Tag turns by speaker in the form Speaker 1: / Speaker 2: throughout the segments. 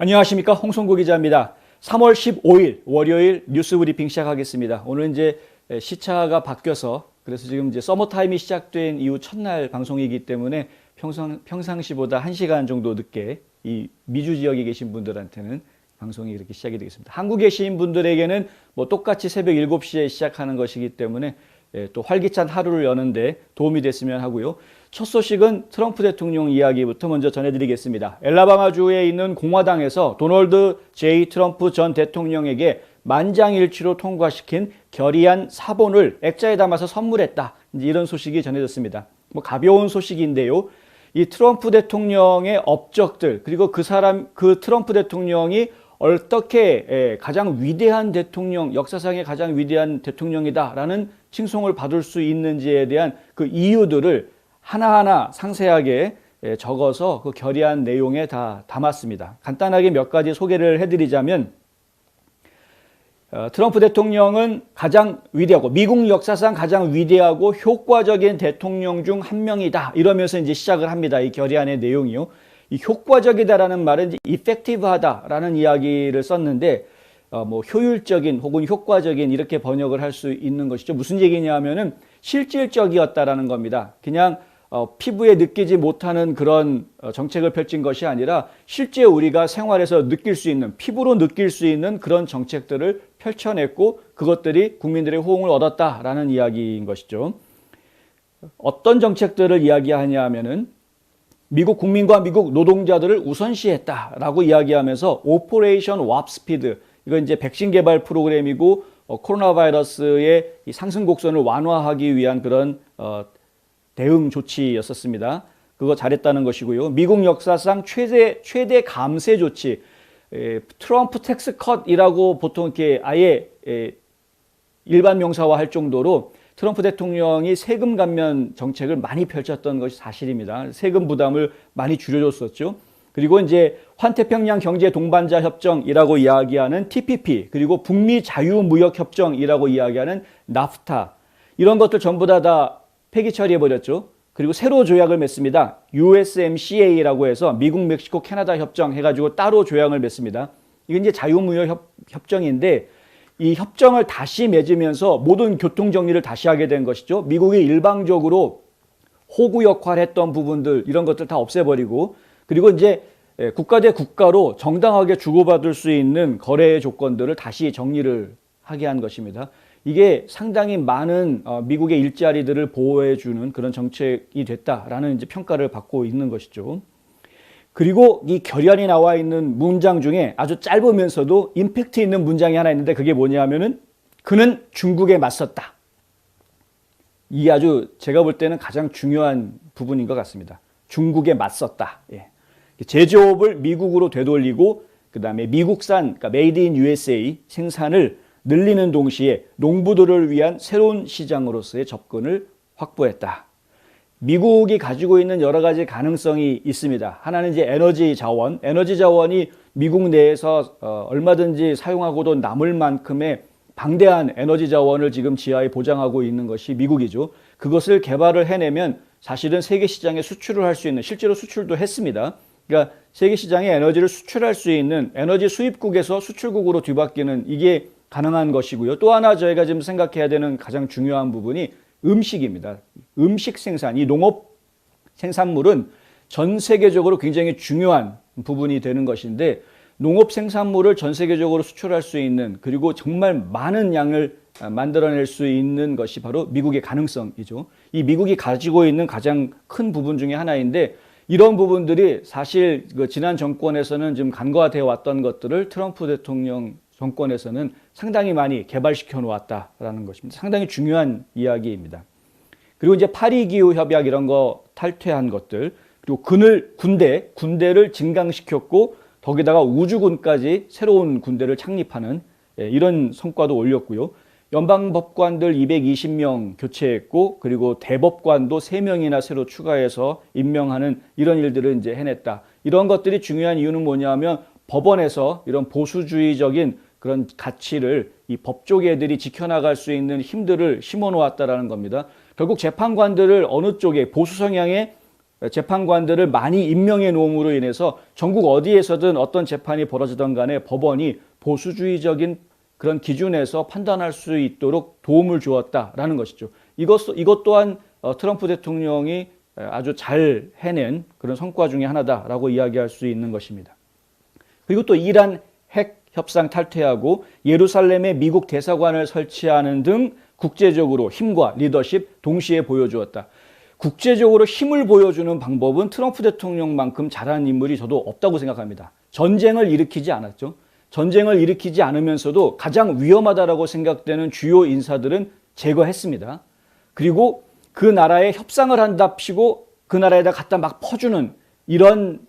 Speaker 1: 안녕하십니까, 홍성구 기자입니다. 3월 15일 월요일 뉴스 브리핑 시작하겠습니다. 오늘 이제 시차가 바뀌어서 그래서 지금 이제 서머 타임이 시작된 이후 첫날 방송이기 때문에 평상시보다 1시간 정도 늦게 이 미주 지역에 계신 분들한테는 방송이 이렇게 시작이 되겠습니다. 한국에 계신 분들에게는 뭐 똑같이 새벽 7시에 시작하는 것이기 때문에 또 활기찬 하루를 여는데 도움이 됐으면 하고요. 첫 소식은 트럼프 대통령 이야기부터 먼저 전해드리겠습니다. 엘라바마주에 있는 공화당에서 도널드 J. 트럼프 전 대통령에게 만장일치로 통과시킨 결의안 4본을 액자에 담아서 선물했다. 이런 소식이 전해졌습니다. 뭐 가벼운 소식인데요. 이 트럼프 대통령의 업적들, 그리고 그 트럼프 대통령이 어떻게 가장 위대한 대통령, 역사상의 가장 위대한 대통령이다라는 칭송을 받을 수 있는지에 대한 그 이유들을 하나하나 상세하게 적어서 그 결의안 내용에 다 담았습니다. 간단하게 몇 가지 소개를 해드리자면 트럼프 대통령은 가장 위대하고 미국 역사상 가장 위대하고 효과적인 대통령 중 한 명이다. 이러면서 이제 시작을 합니다. 이 결의안의 내용이요. 이 효과적이다라는 말은 이제 effective하다라는 이야기를 썼는데 뭐 효율적인 혹은 효과적인 이렇게 번역을 할 수 있는 것이죠. 무슨 얘기냐면은 실질적이었다라는 겁니다. 그냥 피부에 느끼지 못하는 그런 정책을 펼친 것이 아니라 실제 우리가 생활에서 느낄 수 있는, 피부로 느낄 수 있는 그런 정책들을 펼쳐냈고 그것들이 국민들의 호응을 얻었다라는 이야기인 것이죠. 어떤 정책들을 이야기하냐 하면은 미국 국민과 미국 노동자들을 우선시했다라고 이야기하면서 오퍼레이션 왑 스피드, 이건 이제 백신 개발 프로그램이고 코로나 바이러스의 이 상승 곡선을 완화하기 위한 그런 대응 조치였었습니다. 그거 잘했다는 것이고요. 미국 역사상 최대 감세 조치, 트럼프 텍스 컷이라고 보통 이렇게 아예 일반 명사화할 정도로 트럼프 대통령이 세금 감면 정책을 많이 펼쳤던 것이 사실입니다. 세금 부담을 많이 줄여줬었죠. 그리고 이제 환태평양 경제 동반자 협정이라고 이야기하는 TPP, 그리고 북미 자유무역 협정이라고 이야기하는 나프타, 이런 것들 전부 다 폐기 처리해버렸죠. 그리고 새로 조약을 맺습니다. USMCA라고 해서 미국, 멕시코, 캐나다 협정 해가지고 따로 조약을 맺습니다. 이건 이제 자유무역 협정인데 이 협정을 다시 맺으면서 모든 교통 정리를 다시 하게 된 것이죠. 미국이 일방적으로 호구 역할을 했던 부분들, 이런 것들 다 없애버리고, 그리고 이제 국가 대 국가로 정당하게 주고받을 수 있는 거래의 조건들을 다시 정리를 하게 한 것입니다. 이게 상당히 많은 미국의 일자리들을 보호해주는 그런 정책이 됐다라는 이제 평가를 받고 있는 것이죠. 그리고 이 결의안이 나와 있는 문장 중에 아주 짧으면서도 임팩트 있는 문장이 하나 있는데 그게 뭐냐면은 그는 중국에 맞섰다. 이게 아주 제가 볼 때는 가장 중요한 부분인 것 같습니다. 중국에 맞섰다. 예. 제조업을 미국으로 되돌리고 그 다음에 미국산, 그러니까 메이드 인 USA 생산을 늘리는 동시에 농부들을 위한 새로운 시장으로서의 접근을 확보했다. 미국이 가지고 있는 여러 가지 가능성이 있습니다. 하나는 이제 에너지 자원이 미국 내에서 얼마든지 사용하고도 남을 만큼의 방대한 에너지 자원을 지금 지하에 보장하고 있는 것이 미국이죠. 그것을 개발을 해내면 사실은 세계 시장에 수출을 할 수 있는, 실제로 수출도 했습니다. 그러니까 세계 시장에 에너지를 수출할 수 있는 에너지 수입국에서 수출국으로 뒤바뀌는, 이게 가능한 것이고요. 또 하나 저희가 지금 생각해야 되는 가장 중요한 부분이 음식입니다. 음식 생산, 이 농업 생산물은 전 세계적으로 굉장히 중요한 부분이 되는 것인데 농업 생산물을 전 세계적으로 수출할 수 있는, 그리고 정말 많은 양을 만들어낼 수 있는 것이 바로 미국의 가능성이죠. 이 미국이 가지고 있는 가장 큰 부분 중에 하나인데 이런 부분들이 사실 그 지난 정권에서는 좀 간과되어 왔던 것들을 트럼프 대통령 정권에서는 상당히 많이 개발시켜 놓았다라는 것입니다. 상당히 중요한 이야기입니다. 그리고 이제 파리 기후 협약 이런 거 탈퇴한 것들, 그리고 군대를 증강시켰고 거기다가 우주군까지 새로운 군대를 창립하는 이런 성과도 올렸고요. 연방법관들 220명 교체했고, 그리고 대법관도 3명이나 새로 추가해서 임명하는 이런 일들을 이제 해냈다. 이런 것들이 중요한 이유는 뭐냐면 법원에서 이런 보수주의적인 그런 가치를 이 법조 개들이 지켜나갈 수 있는 힘들을 심어 놓았다라는 겁니다. 결국 재판관들을 어느 쪽에 보수 성향의 재판관들을 많이 임명해 놓음으로 인해서 전국 어디에서든 어떤 재판이 벌어지던 간에 법원이 보수주의적인 그런 기준에서 판단할 수 있도록 도움을 주었다라는 것이죠. 이것 또한 트럼프 대통령이 아주 잘 해낸 그런 성과 중에 하나다라고 이야기할 수 있는 것입니다. 그리고 또 이란 핵 협상 탈퇴하고 예루살렘에 미국 대사관을 설치하는 등 국제적으로 힘과 리더십 동시에 보여주었다. 국제적으로 힘을 보여주는 방법은 트럼프 대통령만큼 잘하는 인물이 저도 없다고 생각합니다. 전쟁을 일으키지 않았죠. 전쟁을 일으키지 않으면서도 가장 위험하다라고 생각되는 주요 인사들은 제거했습니다. 그리고 그 나라에 협상을 한답시고 그 나라에다 갖다 막 퍼주는 이런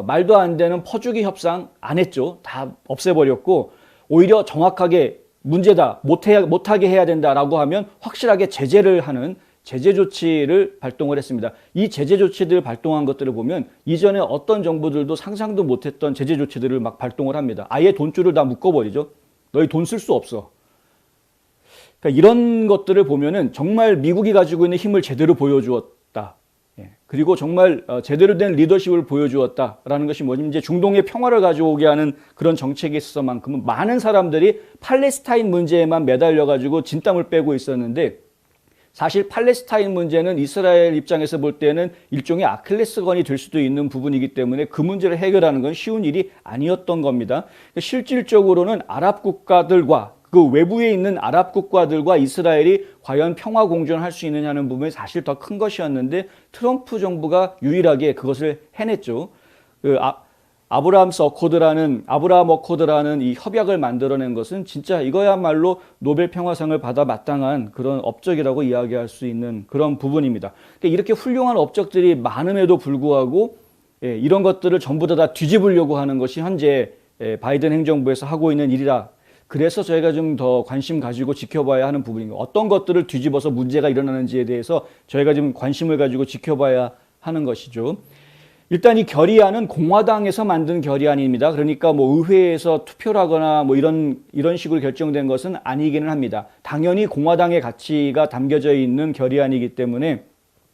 Speaker 1: 말도 안 되는 퍼주기 협상 안 했죠. 다 없애버렸고 오히려 정확하게 문제다, 못하게 해야 된다라고 하면 확실하게 제재를 하는 제재 조치를 발동을 했습니다. 이 제재 조치들을 발동한 것들을 보면 이전에 어떤 정부들도 상상도 못했던 제재 조치들을 막 발동을 합니다. 아예 돈줄을 다 묶어버리죠. 너희 돈 쓸 수 없어. 그러니까 이런 것들을 보면은 정말 미국이 가지고 있는 힘을 제대로 보여주었다. 그리고 정말 제대로 된 리더십을 보여주었다라는 것이 뭐냐면 이제 중동의 평화를 가져오게 하는 그런 정책에 있어서만큼은 많은 사람들이 팔레스타인 문제에만 매달려 가지고 진땀을 빼고 있었는데 사실 팔레스타인 문제는 이스라엘 입장에서 볼 때는 일종의 아킬레스건이 될 수도 있는 부분이기 때문에 그 문제를 해결하는 건 쉬운 일이 아니었던 겁니다. 실질적으로는 아랍 국가들과 그 외부에 있는 아랍 국가들과 이스라엘이 과연 평화 공존할 수 있느냐는 부분이 사실 더 큰 것이었는데 트럼프 정부가 유일하게 그것을 해냈죠. 아브라함 어코드라는 이 협약을 만들어낸 것은 진짜 이거야말로 노벨 평화상을 받아 마땅한 그런 업적이라고 이야기할 수 있는 그런 부분입니다. 그러니까 이렇게 훌륭한 업적들이 많음에도 불구하고 이런 것들을 전부 다 뒤집으려고 하는 것이 현재 바이든 행정부에서 하고 있는 일이라. 그래서 저희가 좀 더 관심 가지고 지켜봐야 하는 부분입니다. 어떤 것들을 뒤집어서 문제가 일어나는지에 대해서 저희가 좀 관심을 가지고 지켜봐야 하는 것이죠. 일단 이 결의안은 공화당에서 만든 결의안입니다. 그러니까 뭐 의회에서 투표를 하거나 뭐 이런 식으로 결정된 것은 아니기는 합니다. 당연히 공화당의 가치가 담겨져 있는 결의안이기 때문에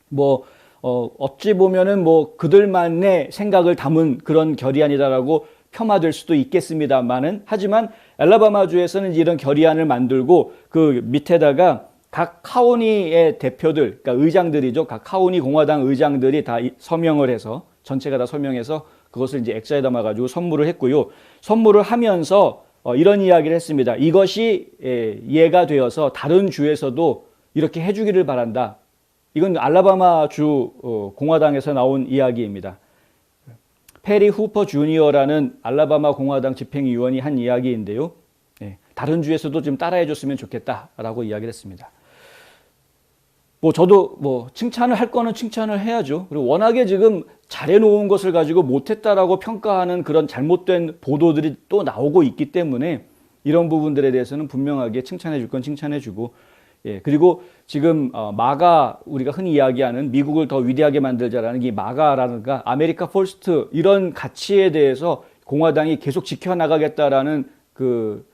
Speaker 1: 뭐 어찌 보면은 뭐 그들만의 생각을 담은 그런 결의안이다라고 폄하될 수도 있겠습니다만은 하지만 엘라바마주에서는 이런 결의안을 만들고 그 밑에다가 각 카우니의 대표들, 그러니까 의장들이죠. 각 카우니 공화당 의장들이 다 서명을 해서 전체가 다 서명해서 그것을 이제 액자에 담아가지고 선물을 했고요. 선물을 하면서 이런 이야기를 했습니다. 이것이 이해가 되어서 다른 주에서도 이렇게 해주기를 바란다. 이건 알라바마주 공화당에서 나온 이야기입니다. 페리 후퍼 주니어라는 알라바마 공화당 집행위원이 한 이야기인데요. 다른 주에서도 좀 따라해 줬으면 좋겠다라고 이야기를 했습니다. 뭐 저도 뭐 칭찬을 할 거는 칭찬을 해야죠. 그리고 워낙에 지금 잘해 놓은 것을 가지고 못했다라고 평가하는 그런 잘못된 보도들이 또 나오고 있기 때문에 이런 부분들에 대해서는 분명하게 칭찬해 줄 건 칭찬해 주고 그리고 지금 마가 우리가 흔히 이야기하는 미국을 더 위대하게 만들자라는 이 마가라든가 아메리카 퍼스트 이런 가치에 대해서 공화당이 계속 지켜나가겠다라는 그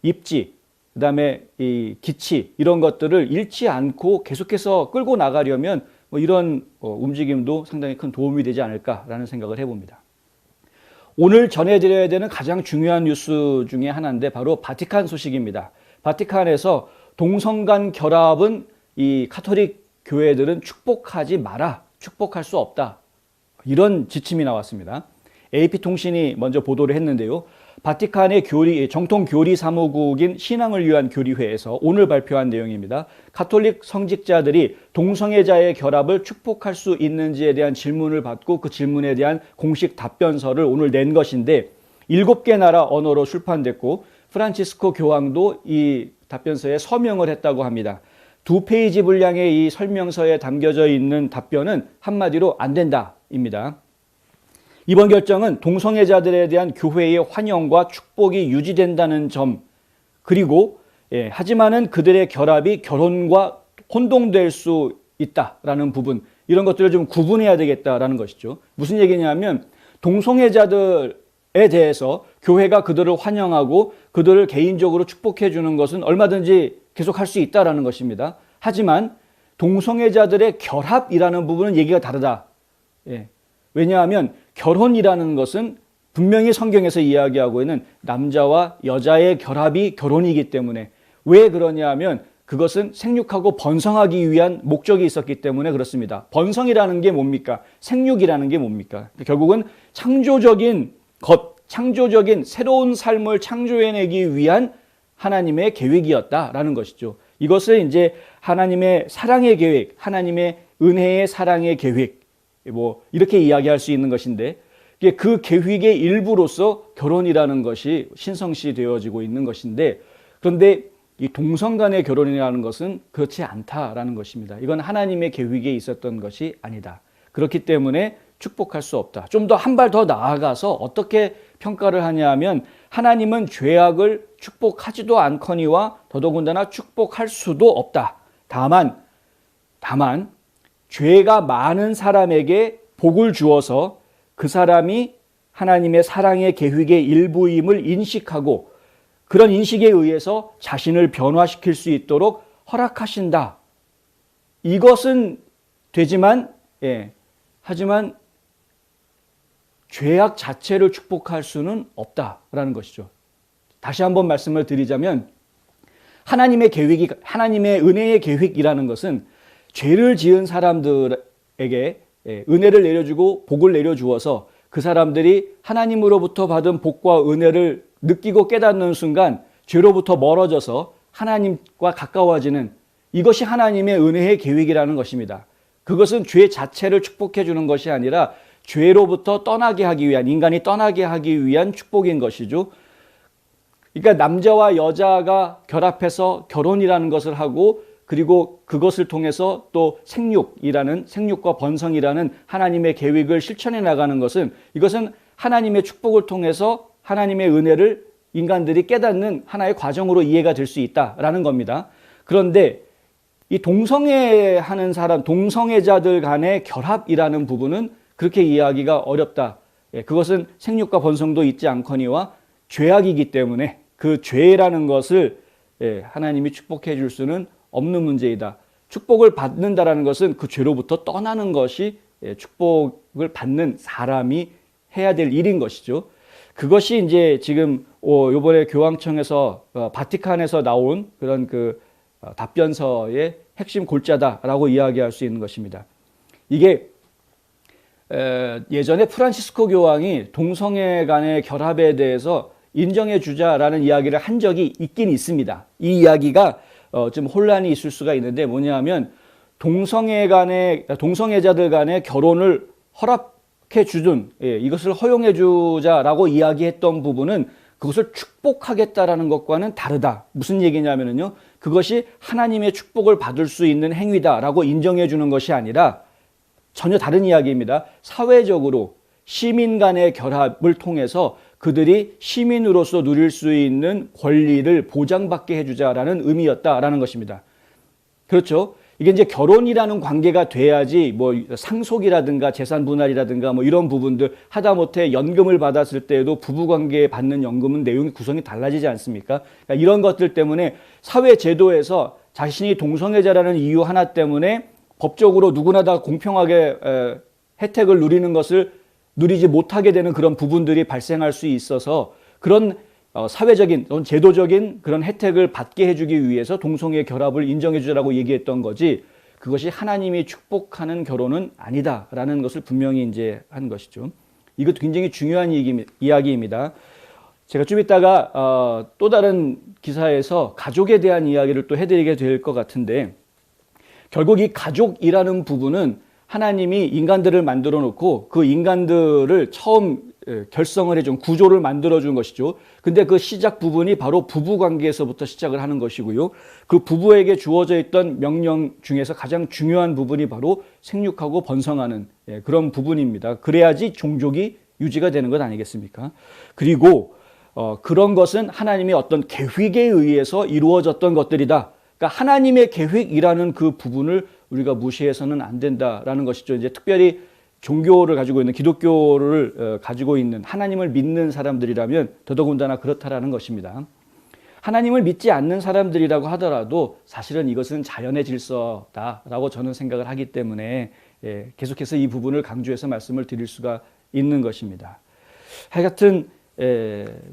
Speaker 1: 입지 그다음에 이 기치 이런 것들을 잃지 않고 계속해서 끌고 나가려면 뭐 이런 움직임도 상당히 큰 도움이 되지 않을까라는 생각을 해봅니다. 오늘 전해드려야 되는 가장 중요한 뉴스 중에 하나인데 바로 바티칸 소식입니다. 바티칸에서 동성 간 결합은 이 카톨릭 교회들은 축복하지 마라. 축복할 수 없다. 이런 지침이 나왔습니다. AP통신이 먼저 보도를 했는데요. 바티칸의 정통 교리 사무국인 신앙을 위한 교리회에서 오늘 발표한 내용입니다. 카톨릭 성직자들이 동성애자의 결합을 축복할 수 있는지에 대한 질문을 받고 그 질문에 대한 공식 답변서를 오늘 낸 것인데 7개 나라 언어로 출판됐고 프란치스코 교황도 이 답변서에 서명을 했다고 합니다. 2페이지 분량의 이 설명서에 담겨져 있는 답변은 한마디로 안 된다입니다. 이번 결정은 동성애자들에 대한 교회의 환영과 축복이 유지된다는 점 그리고 하지만은 그들의 결합이 결혼과 혼동될 수 있다라는 부분 이런 것들을 좀 구분해야 되겠다라는 것이죠. 무슨 얘기냐면 동성애자들에 대해서 교회가 그들을 환영하고 그들을 개인적으로 축복해 주는 것은 얼마든지 계속할 수 있다라는 것입니다. 하지만 동성애자들의 결합이라는 부분은 얘기가 다르다. 예. 왜냐하면 결혼이라는 것은 분명히 성경에서 이야기하고 있는 남자와 여자의 결합이 결혼이기 때문에, 왜 그러냐 하면 그것은 생육하고 번성하기 위한 목적이 있었기 때문에 그렇습니다. 번성이라는 게 뭡니까? 생육이라는 게 뭡니까? 결국은 창조적인 것, 창조적인 새로운 삶을 창조해내기 위한 하나님의 계획이었다라는 것이죠. 이것을 이제 하나님의 사랑의 계획, 하나님의 은혜의 사랑의 계획, 뭐 이렇게 이야기할 수 있는 것인데, 그 계획의 일부로서 결혼이라는 것이 신성시 되어지고 있는 것인데, 그런데 이 동성 간의 결혼이라는 것은 그렇지 않다라는 것입니다. 이건 하나님의 계획에 있었던 것이 아니다. 그렇기 때문에 축복할 수 없다. 좀 더 한 발 더 나아가서 어떻게 평가를 하냐 하면, 하나님은 죄악을 축복하지도 않거니와 더더군다나 축복할 수도 없다. 다만 죄가 많은 사람에게 복을 주어서 그 사람이 하나님의 사랑의 계획의 일부임을 인식하고 그런 인식에 의해서 자신을 변화시킬 수 있도록 허락하신다. 이것은 되지만, 하지만 죄악 자체를 축복할 수는 없다라는 것이죠. 다시 한번 말씀을 드리자면, 하나님의 계획이, 하나님의 은혜의 계획이라는 것은 죄를 지은 사람들에게 은혜를 내려주고 복을 내려주어서 그 사람들이 하나님으로부터 받은 복과 은혜를 느끼고 깨닫는 순간 죄로부터 멀어져서 하나님과 가까워지는, 이것이 하나님의 은혜의 계획이라는 것입니다. 그것은 죄 자체를 축복해 주는 것이 아니라 죄로부터 떠나게 하기 위한, 인간이 떠나게 하기 위한 축복인 것이죠. 그러니까 남자와 여자가 결합해서 결혼이라는 것을 하고, 그리고 그것을 통해서 또 생육과 번성이라는 하나님의 계획을 실천해 나가는 것은, 이것은 하나님의 축복을 통해서 하나님의 은혜를 인간들이 깨닫는 하나의 과정으로 이해가 될 수 있다라는 겁니다. 그런데 이 동성애하는 사람, 동성애자들 간의 결합이라는 부분은 그렇게 이해하기가 어렵다. 그것은 생육과 번성도 있지 않거니와 죄악이기 때문에 그 죄라는 것을 하나님이 축복해 줄 수는 없는 문제이다. 축복을 받는다라는 것은 그 죄로부터 떠나는 것이 축복을 받는 사람이 해야 될 일인 것이죠. 그것이 이제 지금 이번에 교황청에서 바티칸에서 나온 그런 그 답변서의 핵심 골자다라고 이야기할 수 있는 것입니다. 이게 예전에 프란시스코 교황이 동성애 간의 결합에 대해서 인정해 주자라는 이야기를 한 적이 있긴 있습니다. 이 이야기가 좀 혼란이 있을 수가 있는데, 뭐냐면 동성애자들 간의 결혼을 허락해 주든, 이것을 허용해 주자라고 이야기했던 부분은 그것을 축복하겠다라는 것과는 다르다. 무슨 얘기냐면요, 그것이 하나님의 축복을 받을 수 있는 행위다라고 인정해 주는 것이 아니라 전혀 다른 이야기입니다. 사회적으로 시민 간의 결합을 통해서 그들이 시민으로서 누릴 수 있는 권리를 보장받게 해주자라는 의미였다라는 것입니다. 그렇죠? 이게 이제 결혼이라는 관계가 돼야지 뭐 상속이라든가 재산 분할이라든가 뭐 이런 부분들, 하다못해 연금을 받았을 때에도 부부관계에 받는 연금은 내용이 구성이 달라지지 않습니까? 그러니까 이런 것들 때문에 사회 제도에서 자신이 동성애자라는 이유 하나 때문에 법적으로 누구나 다 공평하게 혜택을 누리는 것을 누리지 못하게 되는 그런 부분들이 발생할 수 있어서, 그런 사회적인 제도적인 그런 혜택을 받게 해주기 위해서 동성애 결합을 인정해 주라고 얘기했던 거지, 그것이 하나님이 축복하는 결혼은 아니다라는 것을 분명히 이제 한 것이죠. 이것도 굉장히 중요한 이야기입니다. 제가 좀 이따가 또 다른 기사에서 가족에 대한 이야기를 또 해드리게 될 것 같은데, 결국 이 가족이라는 부분은 하나님이 인간들을 만들어 놓고 그 인간들을 처음 결성을 해준, 구조를 만들어 준 것이죠. 근데 그 시작 부분이 바로 부부 관계에서부터 시작을 하는 것이고요. 그 부부에게 주어져 있던 명령 중에서 가장 중요한 부분이 바로 생육하고 번성하는 그런 부분입니다. 그래야지 종족이 유지가 되는 것 아니겠습니까? 그리고 그런 것은 하나님의 어떤 계획에 의해서 이루어졌던 것들이다. 그러니까 하나님의 계획이라는 그 부분을 우리가 무시해서는 안 된다라는 것이죠. 이제 특별히 종교를 가지고 있는, 기독교를 가지고 있는, 하나님을 믿는 사람들이라면 더더군다나 그렇다라는 것입니다. 하나님을 믿지 않는 사람들이라고 하더라도 사실은 이것은 자연의 질서다라고 저는 생각을 하기 때문에 계속해서 이 부분을 강조해서 말씀을 드릴 수가 있는 것입니다. 하여튼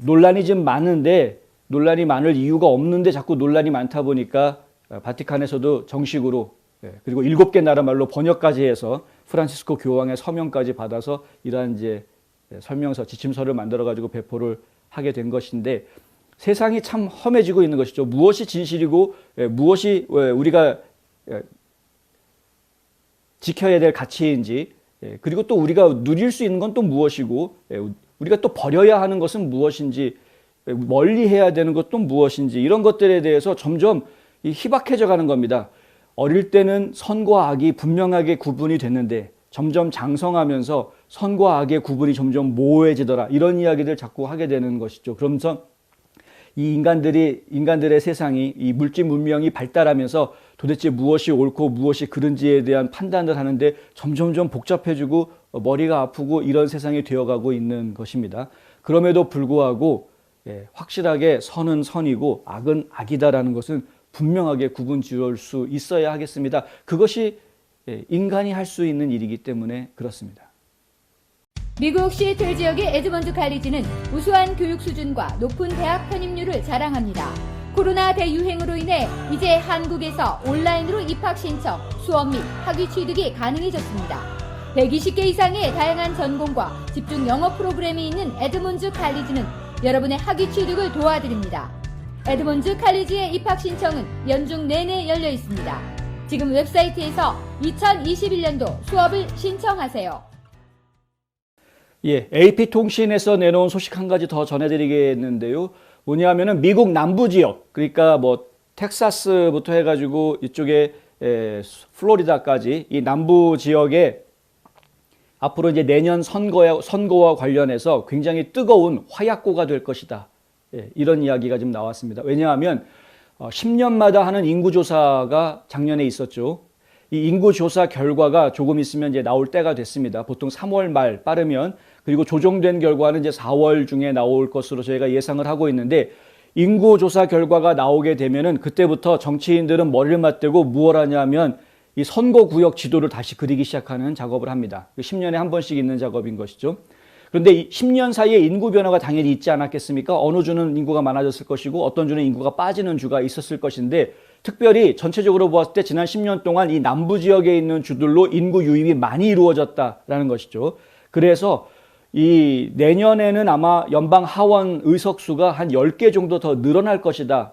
Speaker 1: 논란이 좀 많은데 논란이 많을 이유가 없는데 자꾸 논란이 많다 보니까 바티칸에서도 정식으로 그리고 7개 나라 말로 번역까지 해서 프란시스코 교황의 서명까지 받아서 이러한 이제 설명서, 지침서를 만들어 가지고 배포를 하게 된 것인데 세상이 참 험해지고 있는 것이죠. 무엇이 진실이고 무엇이 우리가 지켜야 될 가치인지, 그리고 또 우리가 누릴 수 있는 건 또 무엇이고 우리가 또 버려야 하는 것은 무엇인지, 멀리 해야 되는 것도 무엇인지, 이런 것들에 대해서 점점 희박해져 가는 겁니다. 어릴 때는 선과 악이 분명하게 구분이 됐는데 점점 장성하면서 선과 악의 구분이 점점 모호해지더라, 이런 이야기들 자꾸 하게 되는 것이죠. 그러면서 이 인간들의 세상이, 이 물질 문명이 발달하면서 도대체 무엇이 옳고 무엇이 그른지에 대한 판단을 하는데 점점점 복잡해지고 머리가 아프고 이런 세상이 되어가고 있는 것입니다. 그럼에도 불구하고 확실하게 선은 선이고 악은 악이다라는 것은 분명하게 구분 지을 수 있어야 하겠습니다. 그것이 인간이 할 수 있는 일이기 때문에 그렇습니다.
Speaker 2: 미국 시애틀 지역의 에드먼드 칼리지는 우수한 교육 수준과 높은 대학 편입률을 자랑합니다. 코로나 대유행으로 인해 이제 한국에서 온라인으로 입학 신청, 수업 및 학위 취득이 가능해졌습니다. 120개 이상의 다양한 전공과 집중 영어 프로그램이 있는 에드먼드 칼리지는 여러분의 학위 취득을 도와드립니다. 에드먼드 칼리지의 입학 신청은 연중 내내 열려 있습니다. 지금 웹사이트에서 2021년도 수업을 신청하세요.
Speaker 1: AP통신에서 내놓은 소식 한 가지 더 전해드리겠는데요. 뭐냐면은 미국 남부 지역, 그러니까 뭐 텍사스부터 해가지고 이쪽에 플로리다까지 이 남부 지역에 앞으로 이제 내년 선거와 관련해서 굉장히 뜨거운 화약고가 될 것이다. 이런 이야기가 지금 나왔습니다. 왜냐하면 10년마다 하는 인구조사가 작년에 있었죠. 이 인구조사 결과가 조금 있으면 이제 나올 때가 됐습니다. 보통 3월 말 빠르면, 그리고 조정된 결과는 이제 4월 중에 나올 것으로 저희가 예상을 하고 있는데, 인구조사 결과가 나오게 되면은 그때부터 정치인들은 머리를 맞대고 무엇 하냐면 이 선거구역 지도를 다시 그리기 시작하는 작업을 합니다. 10년에 한 번씩 있는 작업인 것이죠. 그런데 이 10년 사이에 인구 변화가 당연히 있지 않았겠습니까? 어느 주는 인구가 많아졌을 것이고 어떤 주는 인구가 빠지는 주가 있었을 것인데, 특별히 전체적으로 보았을 때 지난 10년 동안 이 남부 지역에 있는 주들로 인구 유입이 많이 이루어졌다라는 것이죠. 그래서 이 내년에는 아마 연방 하원 의석수가 한 10개 정도 더 늘어날 것이다.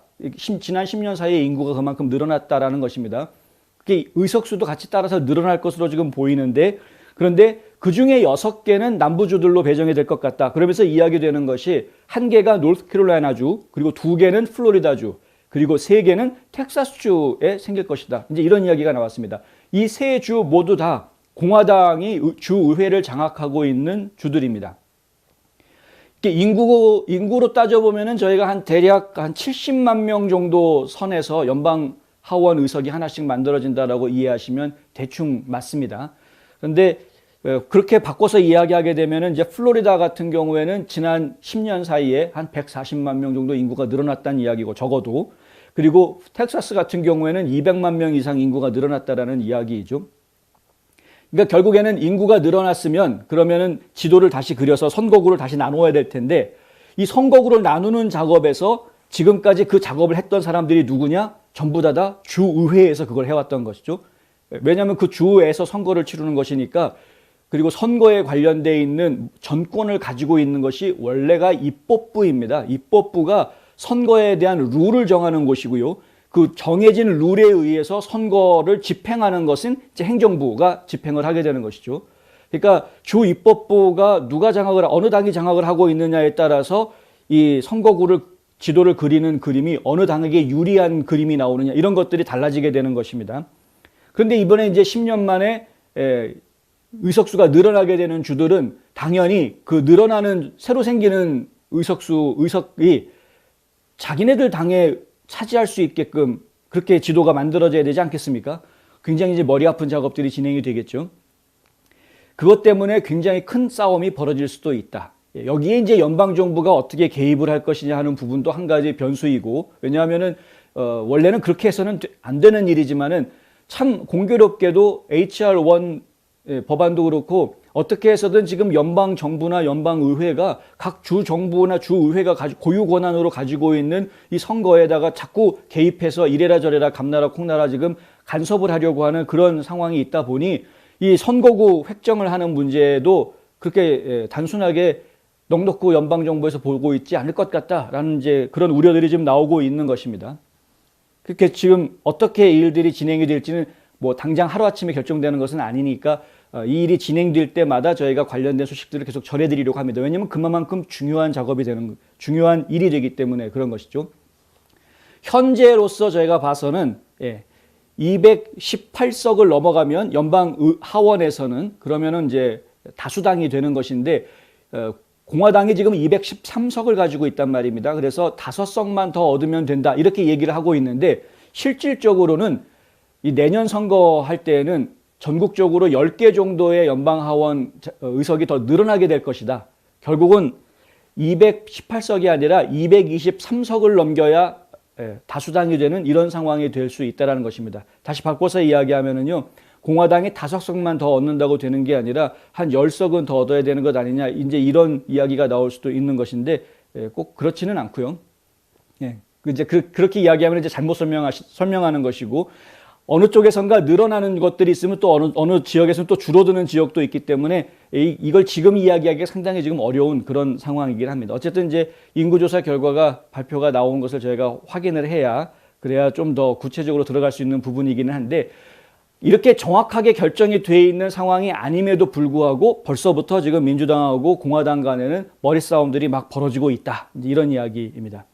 Speaker 1: 지난 10년 사이에 인구가 그만큼 늘어났다라는 것입니다. 그게 의석수도 같이 따라서 늘어날 것으로 지금 보이는데, 그런데 그 중에 6개는 남부주들로 배정이 될 것 같다. 그러면서 이야기되는 것이 1개가 노스캐롤라이나주, 그리고 2개는 플로리다주, 그리고 3개는 텍사스주에 생길 것이다. 이제 이런 이야기가 나왔습니다. 이 3주 모두 다 공화당이 주의회를 장악하고 있는 주들입니다. 인구로 따져보면은 저희가 대략 한 70만 명 정도 선에서 연방 하원 의석이 하나씩 만들어진다라고 이해하시면 대충 맞습니다. 그런데 그렇게 바꿔서 이야기하게 되면은 이제 플로리다 같은 경우에는 지난 10년 사이에 한 140만 명 정도 인구가 늘어났다는 이야기고, 적어도. 그리고 텍사스 같은 경우에는 200만 명 이상 인구가 늘어났다라는 이야기이죠. 그러니까 결국에는 인구가 늘어났으면 그러면은 지도를 다시 그려서 선거구를 다시 나누어야 될 텐데, 이 선거구를 나누는 작업에서 지금까지 그 작업을 했던 사람들이 누구냐? 전부 다 주의회에서 그걸 해왔던 것이죠. 왜냐하면 그 주에서 선거를 치르는 것이니까. 그리고 선거에 관련되어 있는 전권을 가지고 있는 것이 원래가 입법부입니다. 입법부가 선거에 대한 룰을 정하는 곳이고요. 그 정해진 룰에 의해서 선거를 집행하는 것은 이제 행정부가 집행을 하게 되는 것이죠. 그러니까 주 입법부가 어느 당이 장악을 하고 있느냐에 따라서 이 선거구를 지도를 그리는 그림이 어느 당에게 유리한 그림이 나오느냐, 이런 것들이 달라지게 되는 것입니다. 그런데 이번에 이제 10년 만에 의석수가 늘어나게 되는 주들은 당연히 그 늘어나는 새로 생기는 의석이 자기네들 당에 차지할 수 있게끔 그렇게 지도가 만들어져야 되지 않겠습니까? 굉장히 이제 머리 아픈 작업들이 진행이 되겠죠. 그것 때문에 굉장히 큰 싸움이 벌어질 수도 있다. 여기에 이제 연방정부가 어떻게 개입을 할 것이냐 하는 부분도 한 가지 변수이고, 왜냐하면은 원래는 그렇게 해서는 안 되는 일이지만은 참 공교롭게도 HR1 법안도 그렇고 어떻게 해서든 지금 연방 정부나 연방 의회가 각 주 정부나 주 의회가 고유 권한으로 가지고 있는 이 선거에다가 자꾸 개입해서 이래라 저래라 감나라 콩나라 지금 간섭을 하려고 하는 그런 상황이 있다 보니 이 선거구 획정을 하는 문제도 그렇게 단순하게 넉넉히 연방 정부에서 보고 있지 않을 것 같다라는 이제 그런 우려들이 지금 나오고 있는 것입니다. 그렇게 지금 어떻게 이 일들이 진행이 될지는 뭐 당장 하루아침에 결정되는 것은 아니니까 이 일이 진행될 때마다 저희가 관련된 소식들을 계속 전해드리려고 합니다. 왜냐하면 그만큼 중요한 작업이 중요한 일이 되기 때문에 그런 것이죠. 현재로서 저희가 봐서는 218석을 넘어가면 연방 하원에서는 그러면은 이제 다수당이 되는 것인데 공화당이 지금 213석을 가지고 있단 말입니다. 그래서 5석만 더 얻으면 된다 이렇게 얘기를 하고 있는데 실질적으로는 이 내년 선거할 때에는 전국적으로 10개 정도의 연방하원 의석이 더 늘어나게 될 것이다. 결국은 218석이 아니라 223석을 넘겨야 다수당이 되는 이런 상황이 될 수 있다는 것입니다. 다시 바꿔서 이야기하면은요. 공화당이 5석만 더 얻는다고 되는 게 아니라 한 10석은 더 얻어야 되는 것 아니냐. 이제 이런 이야기가 나올 수도 있는 것인데 꼭 그렇지는 않고요. 이제 그렇게 이야기하면 이제 잘못 설명하는 것이고 어느 쪽에선가 늘어나는 것들이 있으면 또 어느 지역에서는 또 줄어드는 지역도 있기 때문에 이걸 지금 이야기하기가 상당히 지금 어려운 그런 상황이긴 합니다. 어쨌든 이제 인구조사 결과가 발표가 나온 것을 저희가 확인을 그래야 좀 더 구체적으로 들어갈 수 있는 부분이기는 한데 이렇게 정확하게 결정이 돼 있는 상황이 아님에도 불구하고 벌써부터 지금 민주당하고 공화당 간에는 머리싸움들이 막 벌어지고 있다. 이런 이야기입니다.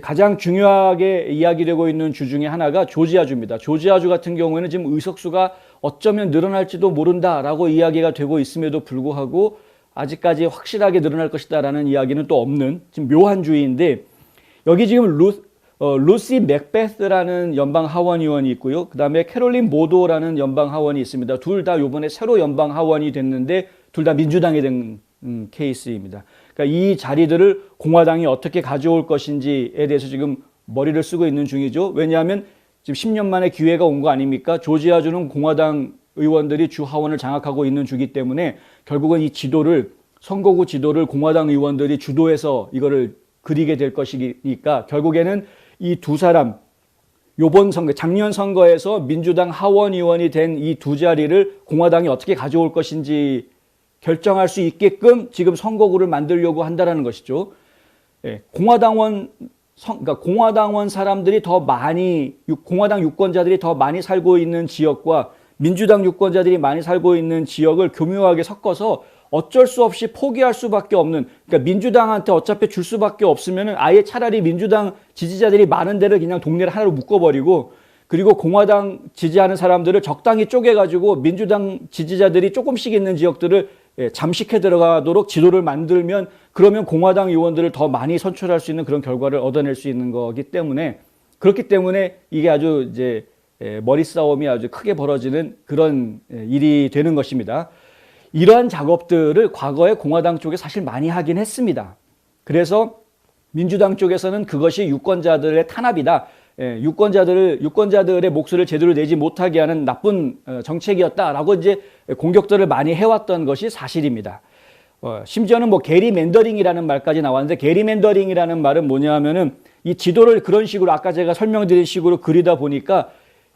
Speaker 1: 가장 중요하게 이야기되고 있는 주 중에 하나가 조지아주입니다. 조지아주 같은 경우에는 지금 의석수가 어쩌면 늘어날지도 모른다라고 이야기가 되고 있음에도 불구하고 아직까지 확실하게 늘어날 것이다라는 이야기는 또 없는 지금 묘한 주인데 여기 지금 루시 맥베스라는 연방 하원 의원이 있고요. 그 다음에 캐롤린 모도라는 연방 하원이 있습니다. 둘 다 이번에 새로 연방 하원이 됐는데 둘 다 민주당이 된 케이스입니다. 그러니까 이 자리들을 공화당이 어떻게 가져올 것인지에 대해서 지금 머리를 쓰고 있는 중이죠. 왜냐하면 지금 10년 만에 기회가 온 거 아닙니까? 조지아주는 공화당 의원들이 주 하원을 장악하고 있는 주기 때문에 결국은 이 선거구 지도를 공화당 의원들이 주도해서 이거를 그리게 될 것이니까 결국에는 이 두 사람 요번 선거, 작년 선거에서 민주당 하원 의원이 된 이 두 자리를 공화당이 어떻게 가져올 것인지 결정할 수 있게끔 지금 선거구를 만들려고 한다는 것이죠. 공화당원 사람들이 더 많이, 공화당 유권자들이 더 많이 살고 있는 지역과 민주당 유권자들이 많이 살고 있는 지역을 교묘하게 섞어서 어쩔 수 없이 포기할 수밖에 없는, 그러니까 민주당한테 어차피 줄 수밖에 없으면 아예 차라리 민주당 지지자들이 많은 데를 그냥 동네를 하나로 묶어버리고 그리고 공화당 지지하는 사람들을 적당히 쪼개가지고 민주당 지지자들이 조금씩 있는 지역들을 잠식해 들어가도록 지도를 만들면 그러면 공화당 의원들을 더 많이 선출할 수 있는 그런 결과를 얻어낼 수 있는 거기 때문에 그렇기 때문에 이게 아주 이제 머리싸움이 아주 크게 벌어지는 그런 일이 되는 것입니다. 이러한 작업들을 과거에 공화당 쪽에 사실 많이 하긴 했습니다. 그래서 민주당 쪽에서는 그것이 유권자들의 탄압이다. 유권자들의 목소리를 제대로 내지 못하게 하는 나쁜 정책이었다라고 이제 공격들을 많이 해왔던 것이 사실입니다. 심지어는 뭐 게리맨더링이라는 말까지 나왔는데 게리맨더링이라는 말은 뭐냐 하면은 이 지도를 그런 식으로 아까 제가 설명드린 식으로 그리다 보니까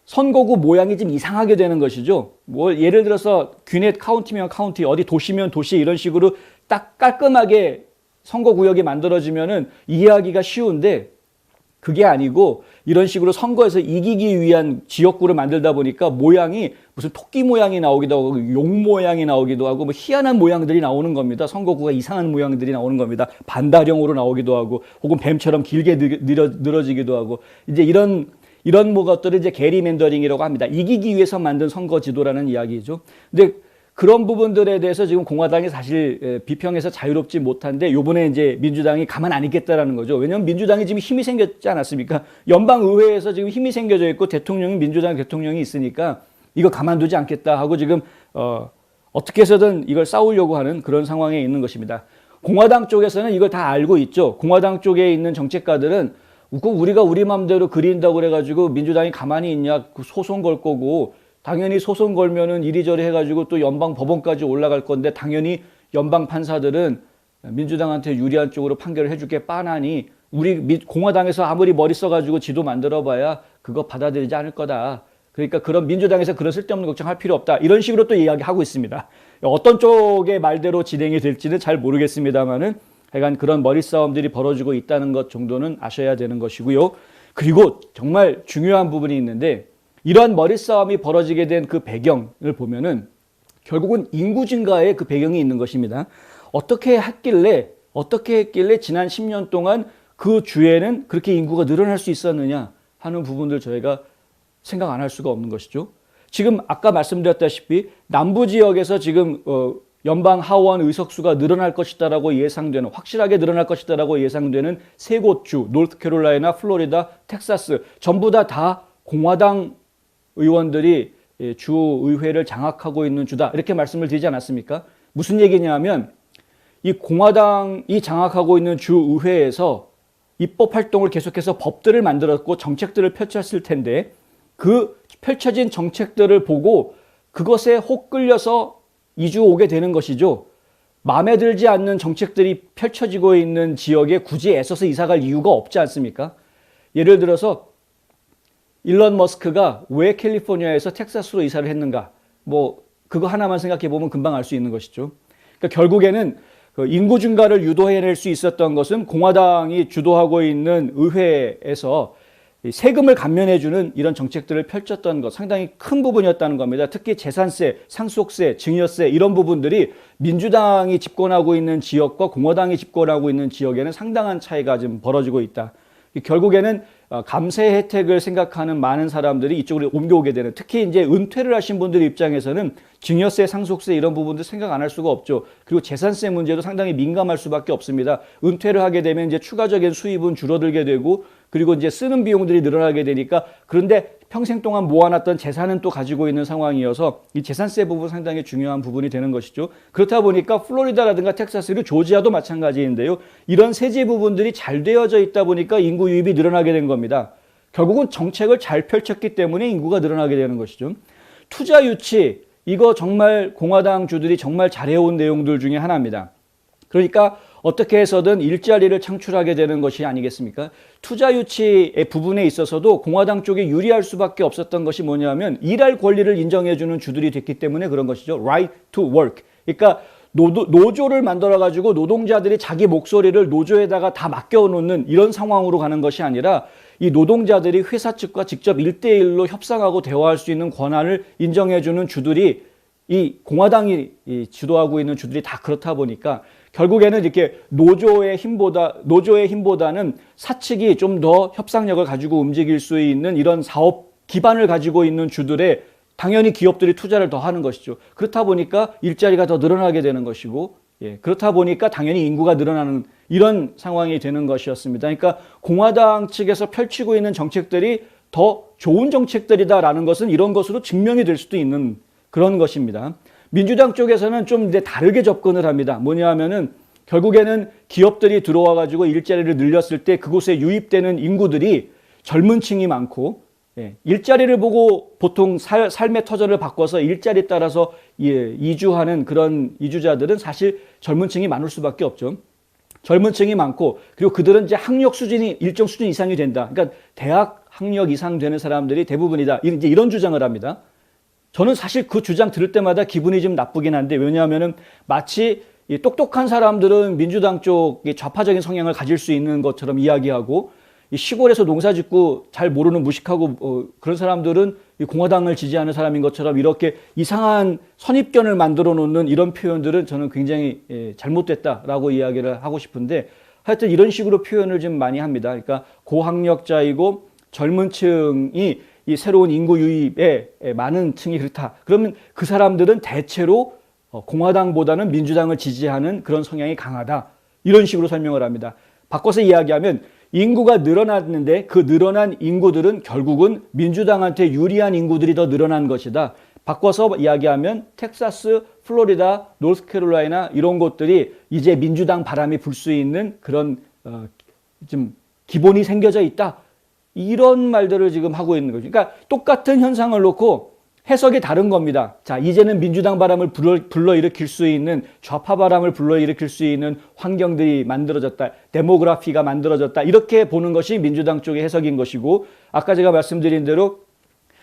Speaker 1: 선거구 모양이 좀 이상하게 되는 것이죠. 뭐 예를 들어서 귀넷 카운티면 카운티, 어디 도시면 도시 이런 식으로 딱 깔끔하게 선거구역이 만들어지면은 이해하기가 쉬운데 그게 아니고 이런 식으로 선거에서 이기기 위한 지역구를 만들다 보니까 모양이 무슨 토끼 모양이 나오기도 하고 용 모양이 나오기도 하고 뭐 희한한 모양들이 나오는 겁니다. 선거구가 이상한 모양들이 나오는 겁니다. 반다령으로 나오기도 하고 혹은 뱀처럼 길게 늘어지기도 하고 이제 이런 것들을 이제 게리맨더링이라고 합니다. 이기기 위해서 만든 선거 지도라는 이야기죠. 근데 그런 부분들에 대해서 지금 공화당이 사실 비평해서 자유롭지 못한데 요번에 이제 민주당이 가만 안 있겠다라는 거죠. 왜냐하면 민주당이 지금 힘이 생겼지 않았습니까? 연방의회에서 지금 힘이 생겨져 있고 대통령이 민주당 대통령이 있으니까 이거 가만두지 않겠다 하고 지금 어떻게 해서든 이걸 싸우려고 하는 그런 상황에 있는 것입니다. 공화당 쪽에서는 이걸 다 알고 있죠. 공화당 쪽에 있는 정책가들은 우리가 우리 맘대로 그린다고 그래가지고 민주당이 가만히 있냐 소송 걸 거고 당연히 소송 걸면은 이리저리 해가지고 또 연방 법원까지 올라갈 건데 당연히 연방 판사들은 민주당한테 유리한 쪽으로 판결을 해줄게 빤하니 우리 공화당에서 아무리 머리 써가지고 지도 만들어봐야 그거 받아들이지 않을 거다. 그러니까 그런 민주당에서 그런 쓸데없는 걱정할 필요 없다. 이런 식으로 또 이야기하고 있습니다. 어떤 쪽의 말대로 진행이 될지는 잘 모르겠습니다만은 하여간 그런 머리 싸움들이 벌어지고 있다는 것 정도는 아셔야 되는 것이고요. 그리고 정말 중요한 부분이 있는데 이러한 머리 싸움이 벌어지게 된 그 배경을 보면은 결국은 인구 증가의 그 배경이 있는 것입니다. 어떻게 했길래 지난 10년 동안 그 주에는 그렇게 인구가 늘어날 수 있었느냐 하는 부분들 저희가 생각 안 할 수가 없는 것이죠. 지금 아까 말씀드렸다시피 남부 지역에서 지금 연방 하원 의석수가 늘어날 것이다라고 예상되는 확실하게 늘어날 것이다라고 예상되는 세 곳주 노스캐롤라이나, 플로리다, 텍사스 전부 다 공화당 의원들이 주 의회를 장악하고 있는 주다 이렇게 말씀을 드리지 않았습니까? 무슨 얘기냐면 이 공화당이 장악하고 있는 주 의회에서 입법 활동을 계속해서 법들을 만들었고 정책들을 펼쳤을 텐데 그 펼쳐진 정책들을 보고 그것에 혹 끌려서 이주 오게 되는 것이죠. 마음에 들지 않는 정책들이 펼쳐지고 있는 지역에 굳이 애써서 이사갈 이유가 없지 않습니까? 예를 들어서 일론 머스크가 왜 캘리포니아에서 텍사스로 이사를 했는가? 뭐 그거 하나만 생각해 보면 금방 알 수 있는 것이죠. 그러니까 결국에는 그 인구 증가를 유도해낼 수 있었던 것은 공화당이 주도하고 있는 의회에서 세금을 감면해주는 이런 정책들을 펼쳤던 것 상당히 큰 부분이었다는 겁니다. 특히 재산세, 상속세, 증여세 이런 부분들이 민주당이 집권하고 있는 지역과 공화당이 집권하고 있는 지역에는 상당한 차이가 지금 벌어지고 있다. 결국에는 감세 혜택을 생각하는 많은 사람들이 이쪽으로 옮겨오게 되는 특히 이제 은퇴를 하신 분들 입장에서는 증여세, 상속세 이런 부분들 생각 안 할 수가 없죠. 그리고 재산세 문제도 상당히 민감할 수밖에 없습니다. 은퇴를 하게 되면 이제 추가적인 수입은 줄어들게 되고 그리고 이제 쓰는 비용들이 늘어나게 되니까 그런데 평생 동안 모아놨던 재산은 또 가지고 있는 상황이어서 이 재산세 부분 상당히 중요한 부분이 되는 것이죠. 그렇다 보니까 플로리다라든가 텍사스 그리고 조지아도 마찬가지인데요. 이런 세제 부분들이 잘 되어져 있다 보니까 인구 유입이 늘어나게 된 겁니다. 결국은 정책을 잘 펼쳤기 때문에 인구가 늘어나게 되는 것이죠. 투자 유치 이거 정말 공화당 주들이 정말 잘해온 내용들 중에 하나입니다. 그러니까 어떻게 해서든 일자리를 창출하게 되는 것이 아니겠습니까? 투자 유치의 부분에 있어서도 공화당 쪽에 유리할 수밖에 없었던 것이 뭐냐면 일할 권리를 인정해주는 주들이 됐기 때문에 그런 것이죠. Right to work. 그러니까 노조를 만들어가지고 노동자들이 자기 목소리를 노조에다가 다 맡겨놓는 이런 상황으로 가는 것이 아니라 이 노동자들이 회사 측과 직접 1대1로 협상하고 대화할 수 있는 권한을 인정해주는 주들이 이 공화당이 주도하고 있는 주들이 다 그렇다 보니까 결국에는 이렇게 노조의 힘보다는 사측이 좀 더 협상력을 가지고 움직일 수 있는 이런 사업 기반을 가지고 있는 주들의 당연히 기업들이 투자를 더 하는 것이죠. 그렇다 보니까 일자리가 더 늘어나게 되는 것이고 그렇다 보니까 당연히 인구가 늘어나는 이런 상황이 되는 것이었습니다. 그러니까 공화당 측에서 펼치고 있는 정책들이 더 좋은 정책들이다라는 것은 이런 것으로 증명이 될 수도 있는 그런 것입니다. 민주당 쪽에서는 좀 이제 다르게 접근을 합니다. 뭐냐 하면은 결국에는 기업들이 들어와 가지고 일자리를 늘렸을 때 그곳에 유입되는 인구들이 젊은 층이 많고 일자리를 보고 보통 삶의 터전을 바꿔서 일자리에 따라서 이주하는 그런 이주자들은 사실 젊은 층이 많을 수밖에 없죠. 젊은 층이 많고 그리고 그들은 이제 학력 수준이 일정 수준 이상이 된다. 그러니까 대학 학력 이상 되는 사람들이 대부분이다. 이제 이런 주장을 합니다. 저는 사실 그 주장 들을 때마다 기분이 좀 나쁘긴 한데 왜냐하면은 마치 이 똑똑한 사람들은 민주당 쪽 좌파적인 성향을 가질 수 있는 것처럼 이야기하고 이 시골에서 농사 짓고 잘 모르는 무식하고 그런 사람들은 이 공화당을 지지하는 사람인 것처럼 이렇게 이상한 선입견을 만들어 놓는 이런 표현들은 저는 굉장히 잘못됐다라고 이야기를 하고 싶은데 하여튼 이런 식으로 표현을 좀 많이 합니다. 그러니까 고학력자이고 젊은 층이 이 새로운 인구 유입에 많은 층이 그렇다. 그러면 그 사람들은 대체로 공화당보다는 민주당을 지지하는 그런 성향이 강하다. 이런 식으로 설명을 합니다. 바꿔서 이야기하면 인구가 늘어났는데 그 늘어난 인구들은 결국은 민주당한테 유리한 인구들이 더 늘어난 것이다. 바꿔서 이야기하면 텍사스, 플로리다, 노스캐롤라이나 이런 곳들이 이제 민주당 바람이 불 수 있는 그런 좀 기본이 생겨져 있다. 이런 말들을 지금 하고 있는 거죠. 그러니까 똑같은 현상을 놓고 해석이 다른 겁니다. 자, 이제는 민주당 바람을 불러일으킬 수 있는, 좌파 바람을 불러일으킬 수 있는 환경들이 만들어졌다. 데모그래피가 만들어졌다. 이렇게 보는 것이 민주당 쪽의 해석인 것이고, 아까 제가 말씀드린 대로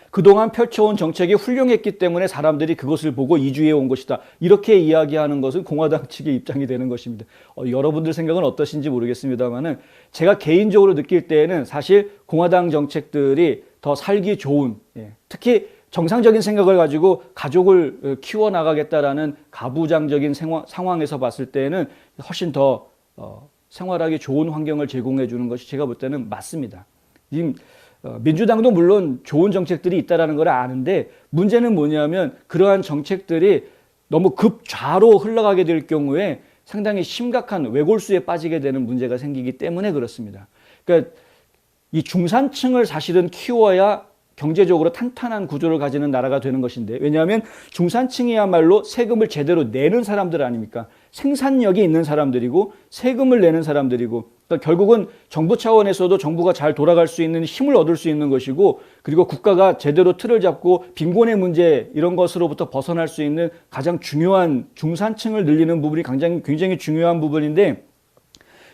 Speaker 1: 그동안 펼쳐온 정책이 훌륭했기 때문에 사람들이 그것을 보고 이주해 온 것이다. 이렇게 이야기하는 것은 공화당 측의 입장이 되는 것입니다. 여러분들 생각은 어떠신지 모르겠습니다만은 제가 개인적으로 느낄 때에는 사실 공화당 정책들이 더 살기 좋은, 특히 정상적인 생각을 가지고 가족을 키워나가겠다라는 가부장적인 상황에서 봤을 때는 훨씬 더 생활하기 좋은 환경을 제공해 주는 것이 제가 볼 때는 맞습니다. 지금 민주당도 물론 좋은 정책들이 있다는 걸 아는데 문제는 뭐냐면 그러한 정책들이 너무 급좌로 흘러가게 될 경우에 상당히 심각한 외골수에 빠지게 되는 문제가 생기기 때문에 그렇습니다. 그러니까 이 중산층을 사실은 키워야 경제적으로 탄탄한 구조를 가지는 나라가 되는 것인데, 왜냐하면 중산층이야말로 세금을 제대로 내는 사람들 아닙니까? 생산력이 있는 사람들이고 세금을 내는 사람들이고, 그러니까 결국은 정부 차원에서도 정부가 잘 돌아갈 수 있는 힘을 얻을 수 있는 것이고, 그리고 국가가 제대로 틀을 잡고 빈곤의 문제 이런 것으로부터 벗어날 수 있는 가장 중요한 중산층을 늘리는 부분이 굉장히 중요한 부분인데,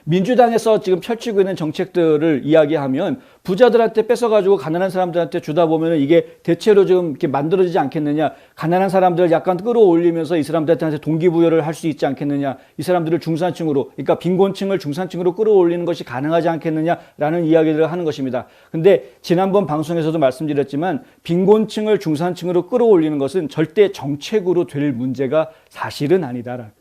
Speaker 1: 민주당에서 지금 펼치고 있는 정책들을 이야기하면 부자들한테 뺏어가지고 가난한 사람들한테 주다 보면 이게 대체로 좀 이렇게 만들어지지 않겠느냐. 가난한 사람들 약간 끌어올리면서 이 사람들한테 동기부여를 할 수 있지 않겠느냐. 이 사람들을 중산층으로, 그러니까 빈곤층을 중산층으로 끌어올리는 것이 가능하지 않겠느냐라는 이야기를 하는 것입니다. 근데 지난번 방송에서도 말씀드렸지만 빈곤층을 중산층으로 끌어올리는 것은 절대 정책으로 될 문제가 사실은 아니다.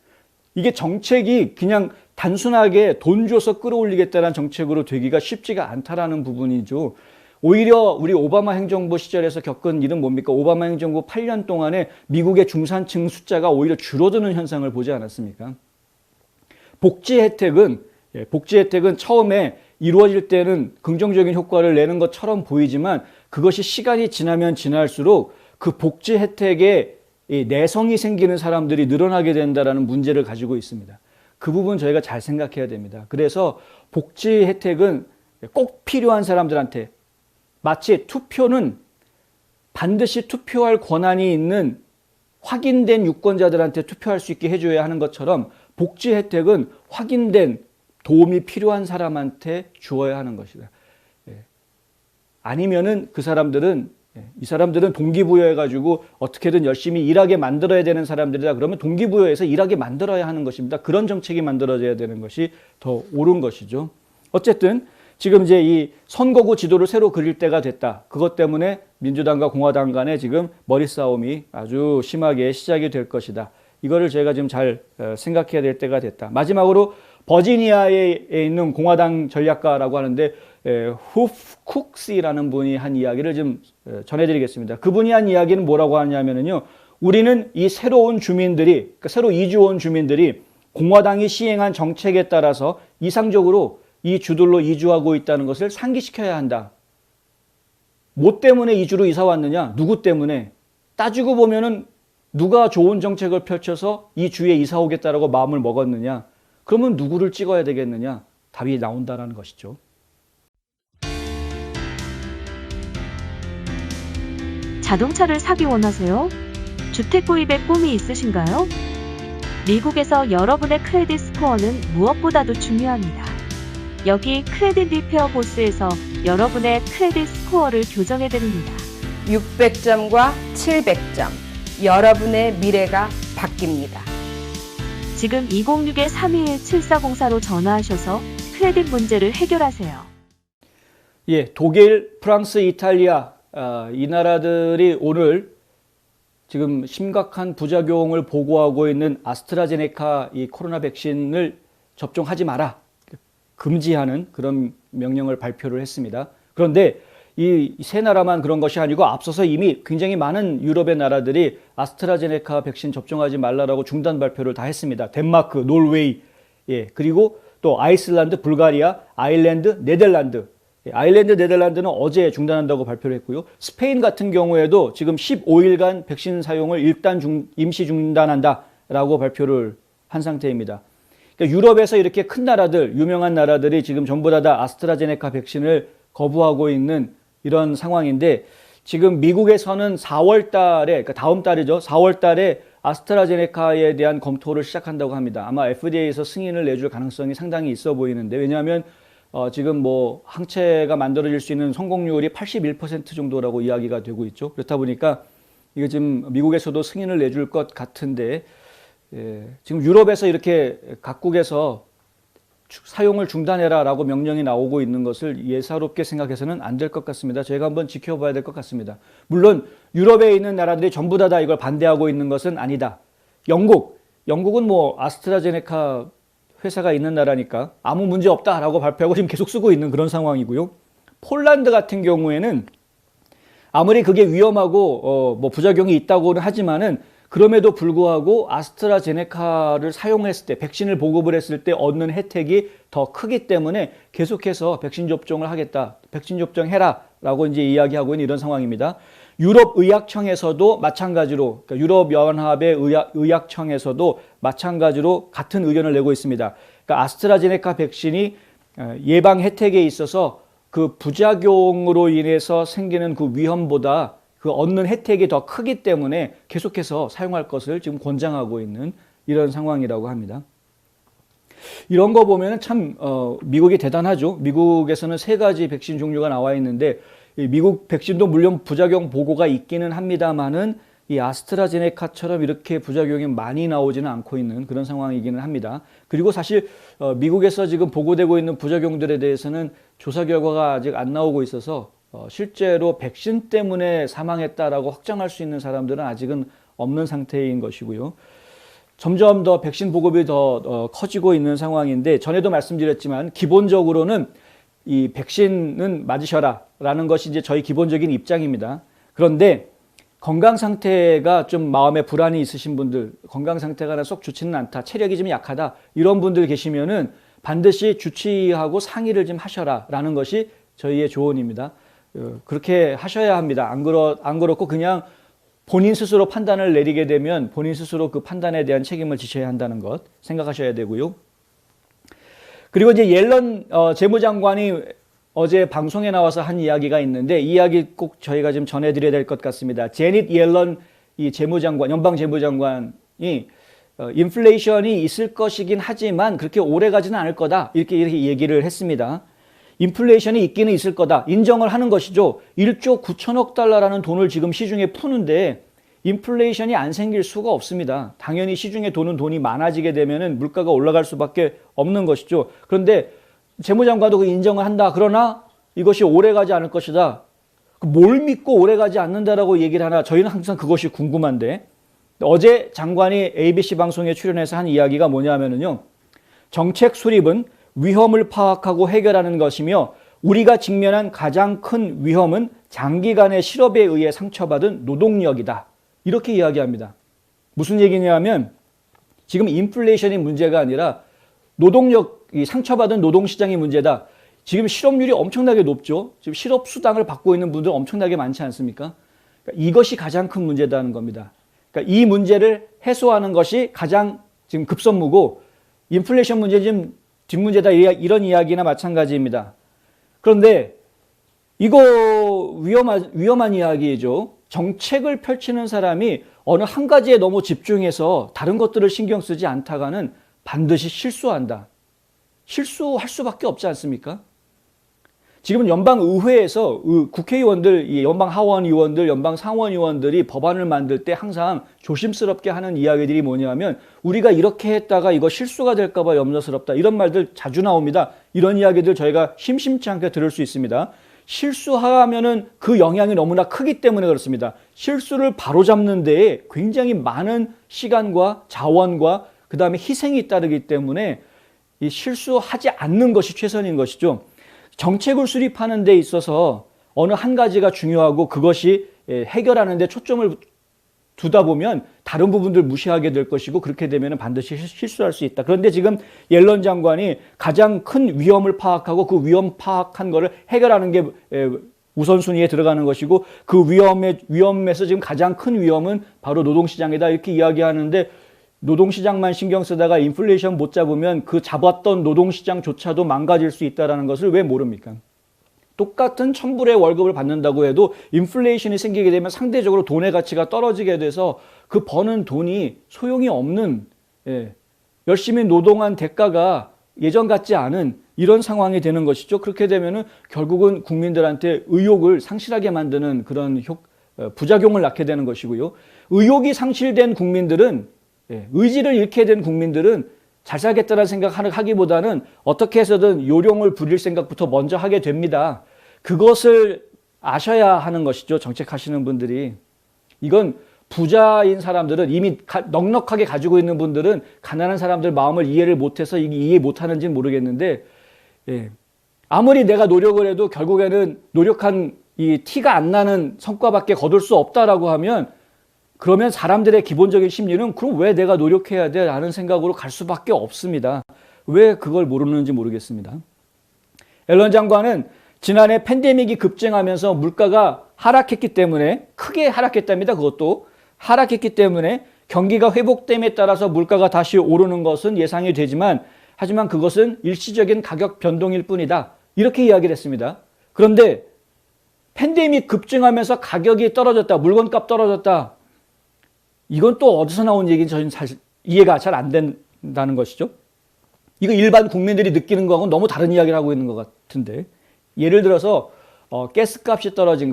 Speaker 1: 이게 정책이 그냥 단순하게 돈 줘서 끌어올리겠다는 정책으로 되기가 쉽지가 않다라는 부분이죠. 오히려 우리 오바마 행정부 시절에서 겪은 일은 뭡니까? 오바마 행정부 8년 동안에 미국의 중산층 숫자가 오히려 줄어드는 현상을 보지 않았습니까? 복지 혜택은 처음에 이루어질 때는 긍정적인 효과를 내는 것처럼 보이지만 그것이 시간이 지나면 지날수록 그 복지 혜택에 내성이 생기는 사람들이 늘어나게 된다는 문제를 가지고 있습니다. 그 부분 저희가 잘 생각해야 됩니다. 그래서 복지 혜택은 꼭 필요한 사람들한테, 마치 투표는 반드시 투표할 권한이 있는 확인된 유권자들한테 투표할 수 있게 해줘야 하는 것처럼 복지 혜택은 확인된 도움이 필요한 사람한테 주어야 하는 것이다. 아니면은 이 사람들은 동기부여해가지고 어떻게든 열심히 일하게 만들어야 되는 사람들이다. 그러면 동기부여해서 일하게 만들어야 하는 것입니다. 그런 정책이 만들어져야 되는 것이 더 옳은 것이죠. 어쨌든 지금 이제 이 선거구 지도를 새로 그릴 때가 됐다. 그것 때문에 민주당과 공화당 간에 지금 머리 싸움이 아주 심하게 시작이 될 것이다. 이거를 저희가 지금 잘 생각해야 될 때가 됐다. 마지막으로 버지니아에 있는 공화당 전략가라고 하는데 후프 쿡시라는 분이 한 이야기를 좀 전해드리겠습니다. 그분이 한 이야기는 뭐라고 하냐면요, 우리는 이 새로운 주민들이, 그러니까 새로 이주 온 주민들이 공화당이 시행한 정책에 따라서 이상적으로 이 주들로 이주하고 있다는 것을 상기시켜야 한다. 뭐 때문에 이주로 이사 왔느냐? 누구 때문에? 따지고 보면은 누가 좋은 정책을 펼쳐서 이 주에 이사 오겠다라고 마음을 먹었느냐? 그러면 누구를 찍어야 되겠느냐? 답이 나온다라는 것이죠.
Speaker 3: 자동차를 사기 원하세요? 주택 구입의 꿈이 있으신가요? 미국에서 여러분의 크레딧 스코어는 무엇보다도 중요합니다. 여기 크레딧 리페어 보스에서 여러분의 크레딧 스코어를 교정해드립니다.
Speaker 4: 600점과 700점, 여러분의 미래가 바뀝니다.
Speaker 3: 지금 206-321-7404로 전화하셔서 크레딧 문제를 해결하세요.
Speaker 1: 예, 독일, 프랑스, 이탈리아 이 나라들이 오늘 지금 심각한 부작용을 보고하고 있는 아스트라제네카 이 코로나 백신을 접종하지 마라, 금지하는 그런 명령을 발표를 했습니다. 그런데 이 세 나라만 그런 것이 아니고 앞서서 이미 굉장히 많은 유럽의 나라들이 아스트라제네카 백신 접종하지 말라라고 중단 발표를 다 했습니다. 덴마크, 노르웨이, 그리고 또 아이슬란드, 불가리아, 아일랜드, 네덜란드. 아일랜드, 네덜란드는 어제 중단한다고 발표를 했고요. 스페인 같은 경우에도 지금 15일간 백신 사용을 일단 임시 중단한다라고 발표를 한 상태입니다. 그러니까 유럽에서 이렇게 큰 나라들, 유명한 나라들이 지금 전부 다 아스트라제네카 백신을 거부하고 있는 이런 상황인데, 지금 미국에서는 4월 달에, 그러니까 다음 달이죠. 4월 달에 아스트라제네카에 대한 검토를 시작한다고 합니다. 아마 FDA에서 승인을 내줄 가능성이 상당히 있어 보이는데, 왜냐하면 지금 뭐 항체가 만들어질 수 있는 성공률이 81% 정도라고 이야기가 되고 있죠. 그렇다 보니까 이거 지금 미국에서도 승인을 내줄 것 같은데, 지금 유럽에서 이렇게 각국에서 사용을 중단해라라고 명령이 나오고 있는 것을 예사롭게 생각해서는 안 될 것 같습니다. 저희가 한번 지켜봐야 될 것 같습니다. 물론 유럽에 있는 나라들이 전부 다 이걸 반대하고 있는 것은 아니다. 영국은 뭐 아스트라제네카 회사가 있는 나라니까 아무 문제 없다라고 발표하고 지금 계속 쓰고 있는 그런 상황이고요. 폴란드 같은 경우에는 아무리 그게 위험하고 뭐 부작용이 있다고는 하지만은 그럼에도 불구하고 아스트라제네카를 사용했을 때, 백신을 보급을 했을 때 얻는 혜택이 더 크기 때문에 계속해서 백신 접종을 하겠다. 백신 접종해라 라고 이제 이야기하고 있는 이런 상황입니다. 유럽의학청에서도 마찬가지로, 그러니까 유럽연합의 의학청에서도 마찬가지로 같은 의견을 내고 있습니다. 그러니까 아스트라제네카 백신이 예방 혜택에 있어서 그 부작용으로 인해서 생기는 그 위험보다 그 얻는 혜택이 더 크기 때문에 계속해서 사용할 것을 지금 권장하고 있는 이런 상황이라고 합니다. 이런 거 보면 참 미국이 대단하죠. 미국에서는 3가지 백신 종류가 나와 있는데 미국 백신도 물론 부작용 보고가 있기는 합니다만은 이 아스트라제네카처럼 이렇게 부작용이 많이 나오지는 않고 있는 그런 상황이기는 합니다. 그리고 사실 미국에서 지금 보고되고 있는 부작용들에 대해서는 조사 결과가 아직 안 나오고 있어서 실제로 백신 때문에 사망했다라고 확정할 수 있는 사람들은 아직은 없는 상태인 것이고요. 점점 더 백신 보급이 더 커지고 있는 상황인데, 전에도 말씀드렸지만 기본적으로는 이 백신은 맞으셔라 라는 것이 이제 저희 기본적인 입장입니다. 그런데 건강 상태가 좀 마음에 불안이 있으신 분들, 건강 상태가 썩 좋지는 않다, 체력이 좀 약하다, 이런 분들 계시면은 반드시 주치의하고 상의를 좀 하셔라 라는 것이 저희의 조언입니다. 그렇게 하셔야 합니다. 안 그렇고 그냥 본인 스스로 판단을 내리게 되면 본인 스스로 그 판단에 대한 책임을 지셔야 한다는 것 생각하셔야 되고요. 그리고 이제 옐런 재무장관이 어제 방송에 나와서 한 이야기가 있는데, 이 이야기 꼭 저희가 좀 전해드려야 될 것 같습니다. 제닛 옐런 이 재무장관, 연방 재무장관이 인플레이션이 있을 것이긴 하지만 그렇게 오래 가지는 않을 거다, 이렇게 얘기를 했습니다. 인플레이션이 있기는 있을 거다, 인정을 하는 것이죠. 1조 9천억 달러라는 돈을 지금 시중에 푸는데 인플레이션이 안 생길 수가 없습니다. 당연히 시중에 도는 돈이 많아지게 되면은 물가가 올라갈 수밖에 없는 것이죠. 그런데 재무장관도 그 인정을 한다. 그러나 이것이 오래 가지 않을 것이다. 뭘 믿고 오래 가지 않는다라고 얘기를 하나, 저희는 항상 그것이 궁금한데, 어제 장관이 ABC 방송에 출연해서 한 이야기가 뭐냐면요, 정책 수립은 위험을 파악하고 해결하는 것이며 우리가 직면한 가장 큰 위험은 장기간의 실업에 의해 상처받은 노동력이다, 이렇게 이야기합니다. 무슨 얘기냐면 지금 인플레이션이 문제가 아니라 노동력, 이 상처받은 노동시장이 문제다. 지금 실업률이 엄청나게 높죠. 지금 실업수당을 받고 있는 분들 엄청나게 많지 않습니까? 그러니까 이것이 가장 큰 문제다는 겁니다. 그러니까 이 문제를 해소하는 것이 가장 지금 급선무고, 인플레이션 문제는 지금 뒷문제다, 이런 이야기나 마찬가지입니다. 그런데 이거 위험한 이야기죠. 정책을 펼치는 사람이 어느 한 가지에 너무 집중해서 다른 것들을 신경 쓰지 않다가는 반드시 실수한다. 실수할 수밖에 없지 않습니까? 지금 연방의회에서 국회의원들, 연방 하원 의원들, 연방 상원 의원들이 법안을 만들 때 항상 조심스럽게 하는 이야기들이 뭐냐면, 우리가 이렇게 했다가 이거 실수가 될까 봐 염려스럽다, 이런 말들 자주 나옵니다. 이런 이야기들 저희가 심심치 않게 들을 수 있습니다. 실수하면은 그 영향이 너무나 크기 때문에 그렇습니다. 실수를 바로잡는 데에 굉장히 많은 시간과 자원과 그 다음에 희생이 따르기 때문에 이 실수하지 않는 것이 최선인 것이죠. 정책을 수립하는 데 있어서 어느 한 가지가 중요하고 그것이 해결하는 데 초점을 두다 보면 다른 부분들 무시하게 될 것이고, 그렇게 되면 반드시 실수할 수 있다. 그런데 지금 옐런 장관이 가장 큰 위험을 파악하고 그 위험 파악한 거를 해결하는 게 우선순위에 들어가는 것이고, 그 위험에서 지금 가장 큰 위험은 바로 노동시장이다, 이렇게 이야기하는데, 노동시장만 신경 쓰다가 인플레이션 못 잡으면 그 잡았던 노동시장조차도 망가질 수 있다는 것을 왜 모릅니까? 똑같은 1,000불의 월급을 받는다고 해도 인플레이션이 생기게 되면 상대적으로 돈의 가치가 떨어지게 돼서 그 버는 돈이 소용이 없는, 열심히 노동한 대가가 예전 같지 않은 이런 상황이 되는 것이죠. 그렇게 되면은 결국은 국민들한테 의욕을 상실하게 만드는 그런 부작용을 낳게 되는 것이고요. 의욕이 상실된 국민들은, 의지를 잃게 된 국민들은 잘 살겠다는 생각을 하기보다는 어떻게 해서든 요령을 부릴 생각부터 먼저 하게 됩니다. 그것을 아셔야 하는 것이죠. 정책하시는 분들이. 이건 부자인 사람들은 이미 넉넉하게 가지고 있는 분들은 가난한 사람들 마음을 이해를 못해서 이해 못하는지는 모르겠는데, 아무리 내가 노력을 해도 결국에는 노력한 이 티가 안 나는 성과밖에 거둘 수 없다라고 하면, 그러면 사람들의 기본적인 심리는 그럼 왜 내가 노력해야 돼? 라는 생각으로 갈 수밖에 없습니다. 왜 그걸 모르는지 모르겠습니다. 앨런 장관은 지난해 팬데믹이 급증하면서 물가가 하락했기 때문에, 크게 하락했답니다. 그것도 하락했기 때문에 경기가 회복됨에 따라서 물가가 다시 오르는 것은 예상이 되지만, 하지만 그것은 일시적인 가격 변동일 뿐이다. 이렇게 이야기를 했습니다. 그런데 팬데믹 급증하면서 가격이 떨어졌다. 물건값 떨어졌다. 이건 또 어디서 나온 얘기인지 저는 사실 이해가 잘 안 된다는 것이죠. 이거 일반 국민들이 느끼는 거하고는 너무 다른 이야기를 하고 있는 것 같은데, 예를 들어서 가스값이 떨어진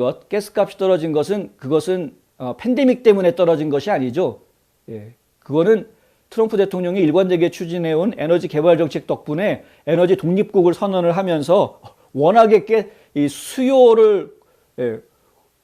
Speaker 1: 것은 그것은 팬데믹 때문에 떨어진 것이 아니죠. 그거는 트럼프 대통령이 일관되게 추진해온 에너지 개발 정책 덕분에 에너지 독립국을 선언을 하면서 워낙에 이 수요를,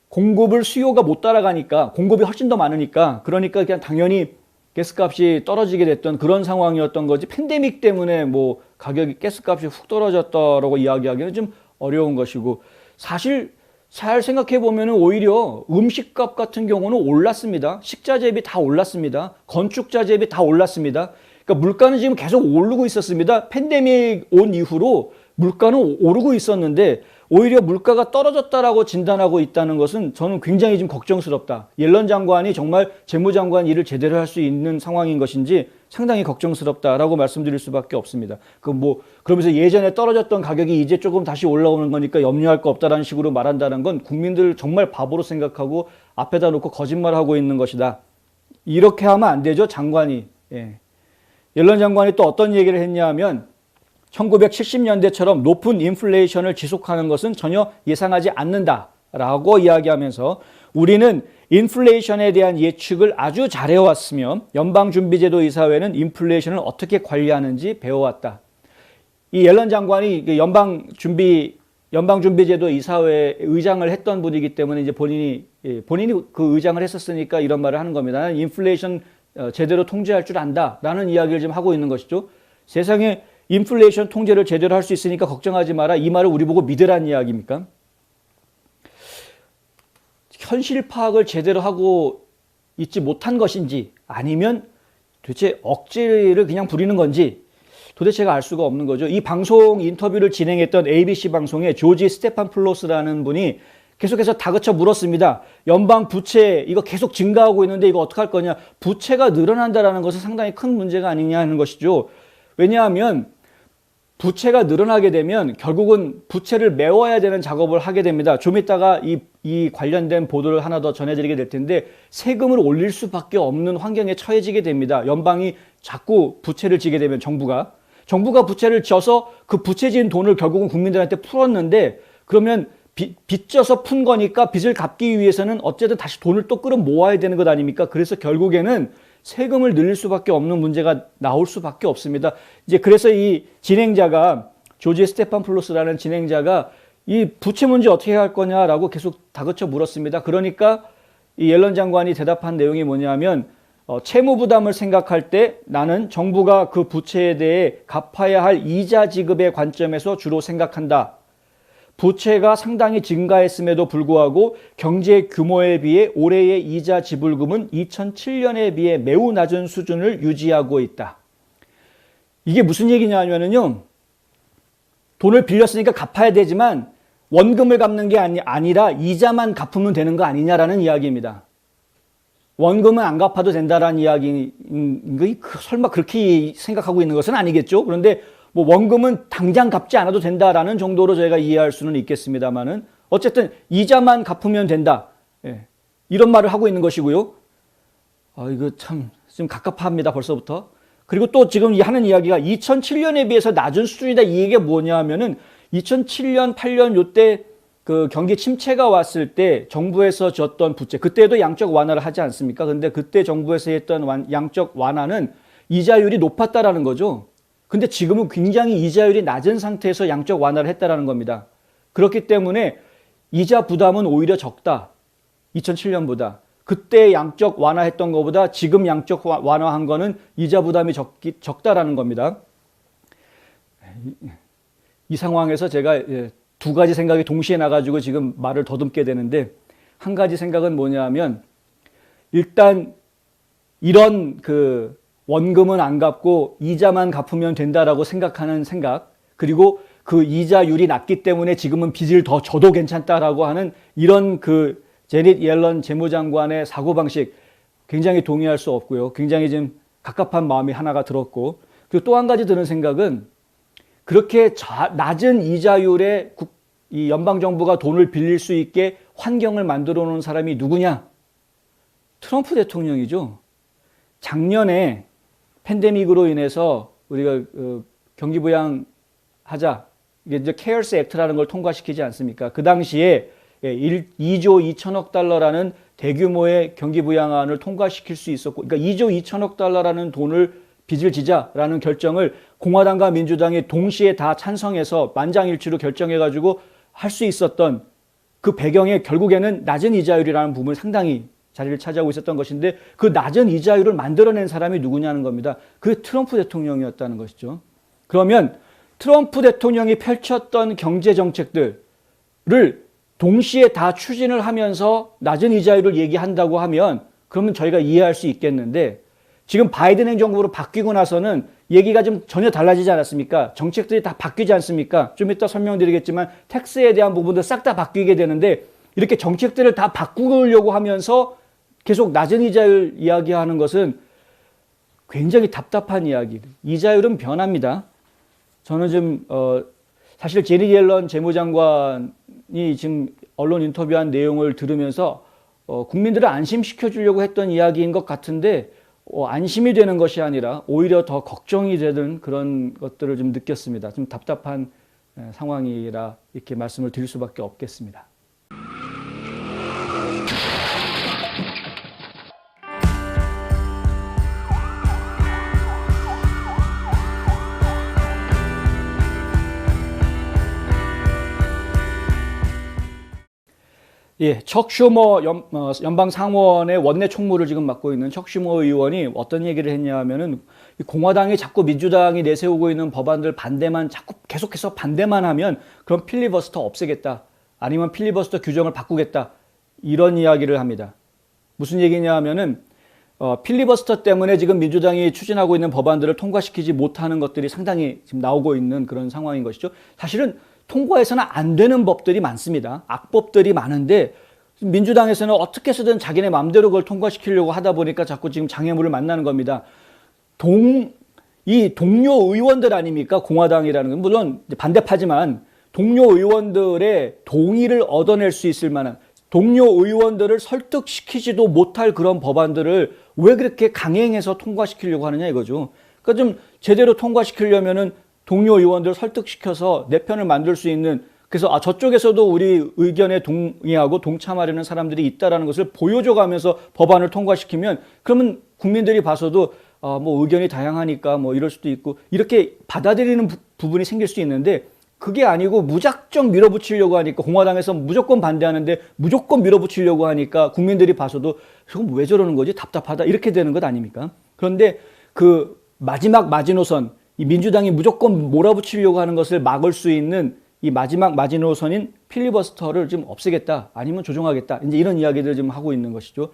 Speaker 1: 공급을 수요가 못 따라가니까, 공급이 훨씬 더 많으니까, 그러니까 그냥 당연히 가스값이 떨어지게 됐던 그런 상황이었던 거지, 팬데믹 때문에 뭐 가격이, 가스값이 훅 떨어졌다라고 이야기하기는 좀 어려운 것이고, 사실 잘 생각해 보면은 오히려 음식값 같은 경우는 올랐습니다. 식자재비 다 올랐습니다. 건축자재비 다 올랐습니다. 그러니까 물가는 지금 계속 오르고 있었습니다. 팬데믹 온 이후로 물가는 오르고 있었는데, 오히려 물가가 떨어졌다라고 진단하고 있다는 것은 저는 굉장히 좀 걱정스럽다. 옐런 장관이 정말 재무장관 일을 제대로 할 수 있는 상황인 것인지 상당히 걱정스럽다라고 말씀드릴 수밖에 없습니다. 그러면서 예전에 떨어졌던 가격이 이제 조금 다시 올라오는 거니까 염려할 거 없다라는 식으로 말한다는 건 국민들 정말 바보로 생각하고 앞에다 놓고 거짓말하고 있는 것이다. 이렇게 하면 안 되죠, 장관이. 옐런 장관이 또 어떤 얘기를 했냐 하면, 1970년대처럼 높은 인플레이션을 지속하는 것은 전혀 예상하지 않는다라고 이야기하면서, 우리는 인플레이션에 대한 예측을 아주 잘해왔으며 연방준비제도 이사회는 인플레이션을 어떻게 관리하는지 배워왔다. 이 옐런 장관이 연방준비제도 이사회 의장을 했던 분이기 때문에 이제 본인이 그 의장을 했었으니까 이런 말을 하는 겁니다. 나는 인플레이션 제대로 통제할 줄 안다라는 이야기를 지금 하고 있는 것이죠. 세상에 인플레이션 통제를 제대로 할 수 있으니까 걱정하지 마라. 이 말을 우리 보고 믿으란 이야기입니까? 현실 파악을 제대로 하고 있지 못한 것인지, 아니면 도대체 억지를 그냥 부리는 건지 도대체가 알 수가 없는 거죠. 이 방송 인터뷰를 진행했던 ABC 방송의 조지 스테판플로스라는 분이 계속해서 다그쳐 물었습니다. 연방 부채 이거 계속 증가하고 있는데 이거 어떡할 거냐. 부채가 늘어난다는 것은 상당히 큰 문제가 아니냐 하는 것이죠. 왜냐하면 부채가 늘어나게 되면 결국은 부채를 메워야 되는 작업을 하게 됩니다. 좀 이따가 이 관련된 보도를 하나 더 전해드리게 될 텐데, 세금을 올릴 수밖에 없는 환경에 처해지게 됩니다. 연방이 자꾸 부채를 지게 되면 정부가 부채를 져서 그 부채 진 돈을 결국은 국민들한테 풀었는데, 그러면 빚져서 푼 거니까 빚을 갚기 위해서는 어쨌든 다시 돈을 또 끌어 모아야 되는 것 아닙니까? 그래서 결국에는 세금을 늘릴 수밖에 없는 문제가 나올 수밖에 없습니다. 이제 그래서 이 진행자가, 조지 스테판플로스라는 진행자가 이 부채 문제 어떻게 할 거냐라고 계속 다그쳐 물었습니다. 그러니까 이 옐런 장관이 대답한 내용이 뭐냐면, 채무 부담을 생각할 때 나는 정부가 그 부채에 대해 갚아야 할 이자 지급의 관점에서 주로 생각한다. 부채가 상당히 증가했음에도 불구하고 경제 규모에 비해 올해의 이자 지불금은 2007년에 비해 매우 낮은 수준을 유지하고 있다. 이게 무슨 얘기냐면요, 돈을 빌렸으니까 갚아야 되지만 원금을 갚는 게 아니라 이자만 갚으면 되는 거 아니냐라는 이야기입니다. 원금은 안 갚아도 된다라는 이야기인 거 설마 그렇게 생각하고 있는 것은 아니겠죠. 그런데 뭐 원금은 당장 갚지 않아도 된다라는 정도로 저희가 이해할 수는 있겠습니다만은 어쨌든 이자만 갚으면 된다. 예. 이런 말을 하고 있는 것이고요. 이거 참 좀 갑갑합니다, 벌써부터. 그리고 또 지금 하는 이야기가 2007년에 비해서 낮은 수준이다. 이 얘기가 뭐냐 하면은 2007년, 8년 요때 그 경기 침체가 왔을 때 정부에서 줬던 부채, 그때도 양적 완화를 하지 않습니까? 근데 그때 정부에서 했던 양적 완화는 이자율이 높았다라는 거죠. 근데 지금은 굉장히 이자율이 낮은 상태에서 양적 완화를 했다라는 겁니다. 그렇기 때문에 이자 부담은 오히려 적다. 2007년보다. 그때 양적 완화했던 것보다 지금 양적 완화한 거는 이자 부담이 적다라는 겁니다. 이 상황에서 제가 두 가지 생각이 동시에 나가지고 지금 말을 더듬게 되는데, 한 가지 생각은 뭐냐면 일단 이런 그 원금은 안 갚고 이자만 갚으면 된다라고 생각하는 생각, 그리고 그 이자율이 낮기 때문에 지금은 빚을 더 져도 괜찮다라고 하는 이런 그 제닛 옐런 재무장관의 사고방식 굉장히 동의할 수 없고요. 굉장히 좀 갑갑한 마음이 하나가 들었고, 그리고 또 한 가지 드는 생각은 그렇게 낮은 이자율에 이 연방정부가 돈을 빌릴 수 있게 환경을 만들어 놓은 사람이 누구냐? 트럼프 대통령이죠. 작년에 팬데믹으로 인해서 우리가 경기부양하자, 이게 이제 케어스 액트라는 걸 통과시키지 않습니까? 그 당시에 2조 2천억 달러라는 대규모의 경기부양안을 통과시킬 수 있었고, 그러니까 2조 2천억 달러라는 돈을 빚을 지자라는 결정을 공화당과 민주당이 동시에 다 찬성해서 만장일치로 결정해가지고 할 수 있었던 그 배경에 결국에는 낮은 이자율이라는 부분이 상당히 자리를 차지하고 있었던 것인데, 그 낮은 이자율을 만들어낸 사람이 누구냐는 겁니다. 그게 트럼프 대통령이었다는 것이죠. 그러면 트럼프 대통령이 펼쳤던 경제 정책들을 동시에 다 추진을 하면서 낮은 이자율을 얘기한다고 하면 그러면 저희가 이해할 수 있겠는데, 지금 바이든 행정부로 바뀌고 나서는 얘기가 좀 전혀 달라지지 않았습니까? 정책들이 다 바뀌지 않습니까? 좀 이따 설명드리겠지만 텍스에 대한 부분도 싹 다 바뀌게 되는데, 이렇게 정책들을 다 바꾸려고 하면서 계속 낮은 이자율 이야기하는 것은 굉장히 답답한 이야기. 이자율은 변합니다. 저는 좀 사실 제닛 옐런 재무장관이 지금 언론 인터뷰한 내용을 들으면서 국민들을 안심시켜 주려고 했던 이야기인 것 같은데, 안심이 되는 것이 아니라 오히려 더 걱정이 되는 그런 것들을 좀 느꼈습니다. 좀 답답한 상황이라 이렇게 말씀을 드릴 수밖에 없겠습니다. 예, 척 슈머 연방 상원의 원내 총무를 지금 맡고 있는 척 슈머 의원이 어떤 얘기를 했냐 하면은, 공화당이 자꾸 민주당이 내세우고 있는 법안들 반대만 자꾸 계속해서 반대만 하면 그럼 필리버스터 없애겠다, 아니면 필리버스터 규정을 바꾸겠다, 이런 이야기를 합니다. 무슨 얘기냐 하면은 필리버스터 때문에 지금 민주당이 추진하고 있는 법안들을 통과시키지 못하는 것들이 상당히 지금 나오고 있는 그런 상황인 것이죠. 사실은 통과해서는 안 되는 법들이 많습니다. 악법들이 많은데 민주당에서는 어떻게 해서든 자기네 마음대로 그걸 통과시키려고 하다 보니까 자꾸 지금 장애물을 만나는 겁니다. 이 동료 의원들 아닙니까? 공화당이라는 건 물론 반대파지만 동료 의원들의 동의를 얻어낼 수 있을 만한, 동료 의원들을 설득시키지도 못할 그런 법안들을 왜 그렇게 강행해서 통과시키려고 하느냐 이거죠. 그러니까 좀 제대로 통과시키려면은 동료 의원들을 설득시켜서 내 편을 만들 수 있는, 그래서 저쪽에서도 우리 의견에 동의하고 동참하려는 사람들이 있다라는 것을 보여줘가면서 법안을 통과시키면, 그러면 국민들이 봐서도 뭐 의견이 다양하니까 뭐 이럴 수도 있고 이렇게 받아들이는 부분이 생길 수 있는데, 그게 아니고 무작정 밀어붙이려고 하니까, 공화당에서 무조건 반대하는데 무조건 밀어붙이려고 하니까 국민들이 봐서도 저건 왜 저러는 거지? 답답하다, 이렇게 되는 것 아닙니까? 그런데 그 마지막 마지노선, 이 민주당이 무조건 몰아붙이려고 하는 것을 막을 수 있는 이 마지막 마지노선인 필리버스터를 좀 없애겠다, 아니면 조정하겠다, 이제 이런 이야기들을 좀 하고 있는 것이죠.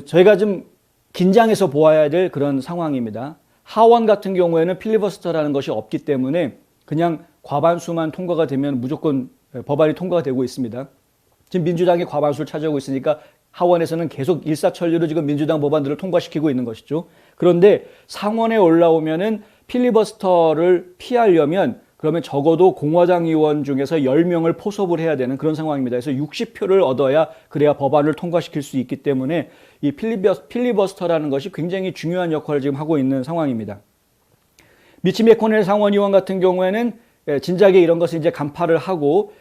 Speaker 1: 저희가 좀 긴장해서 보아야 될 그런 상황입니다. 하원 같은 경우에는 필리버스터라는 것이 없기 때문에 그냥 과반수만 통과가 되면 무조건 법안이 통과가 되고 있습니다. 지금 민주당이 과반수를 차지하고 있으니까 하원에서는 계속 일사천리로 지금 민주당 법안들을 통과시키고 있는 것이죠. 그런데 상원에 올라오면은 필리버스터를 피하려면 그러면 적어도 공화당 의원 중에서 10명을 포섭을 해야 되는 그런 상황입니다. 그래서 60표를 얻어야 그래야 법안을 통과시킬 수 있기 때문에 이 필리버스터라는 것이 굉장히 중요한 역할을 지금 하고 있는 상황입니다. 미치 매코넬 상원의원 같은 경우에는 진작에 이런 것을 이제 간파를 하고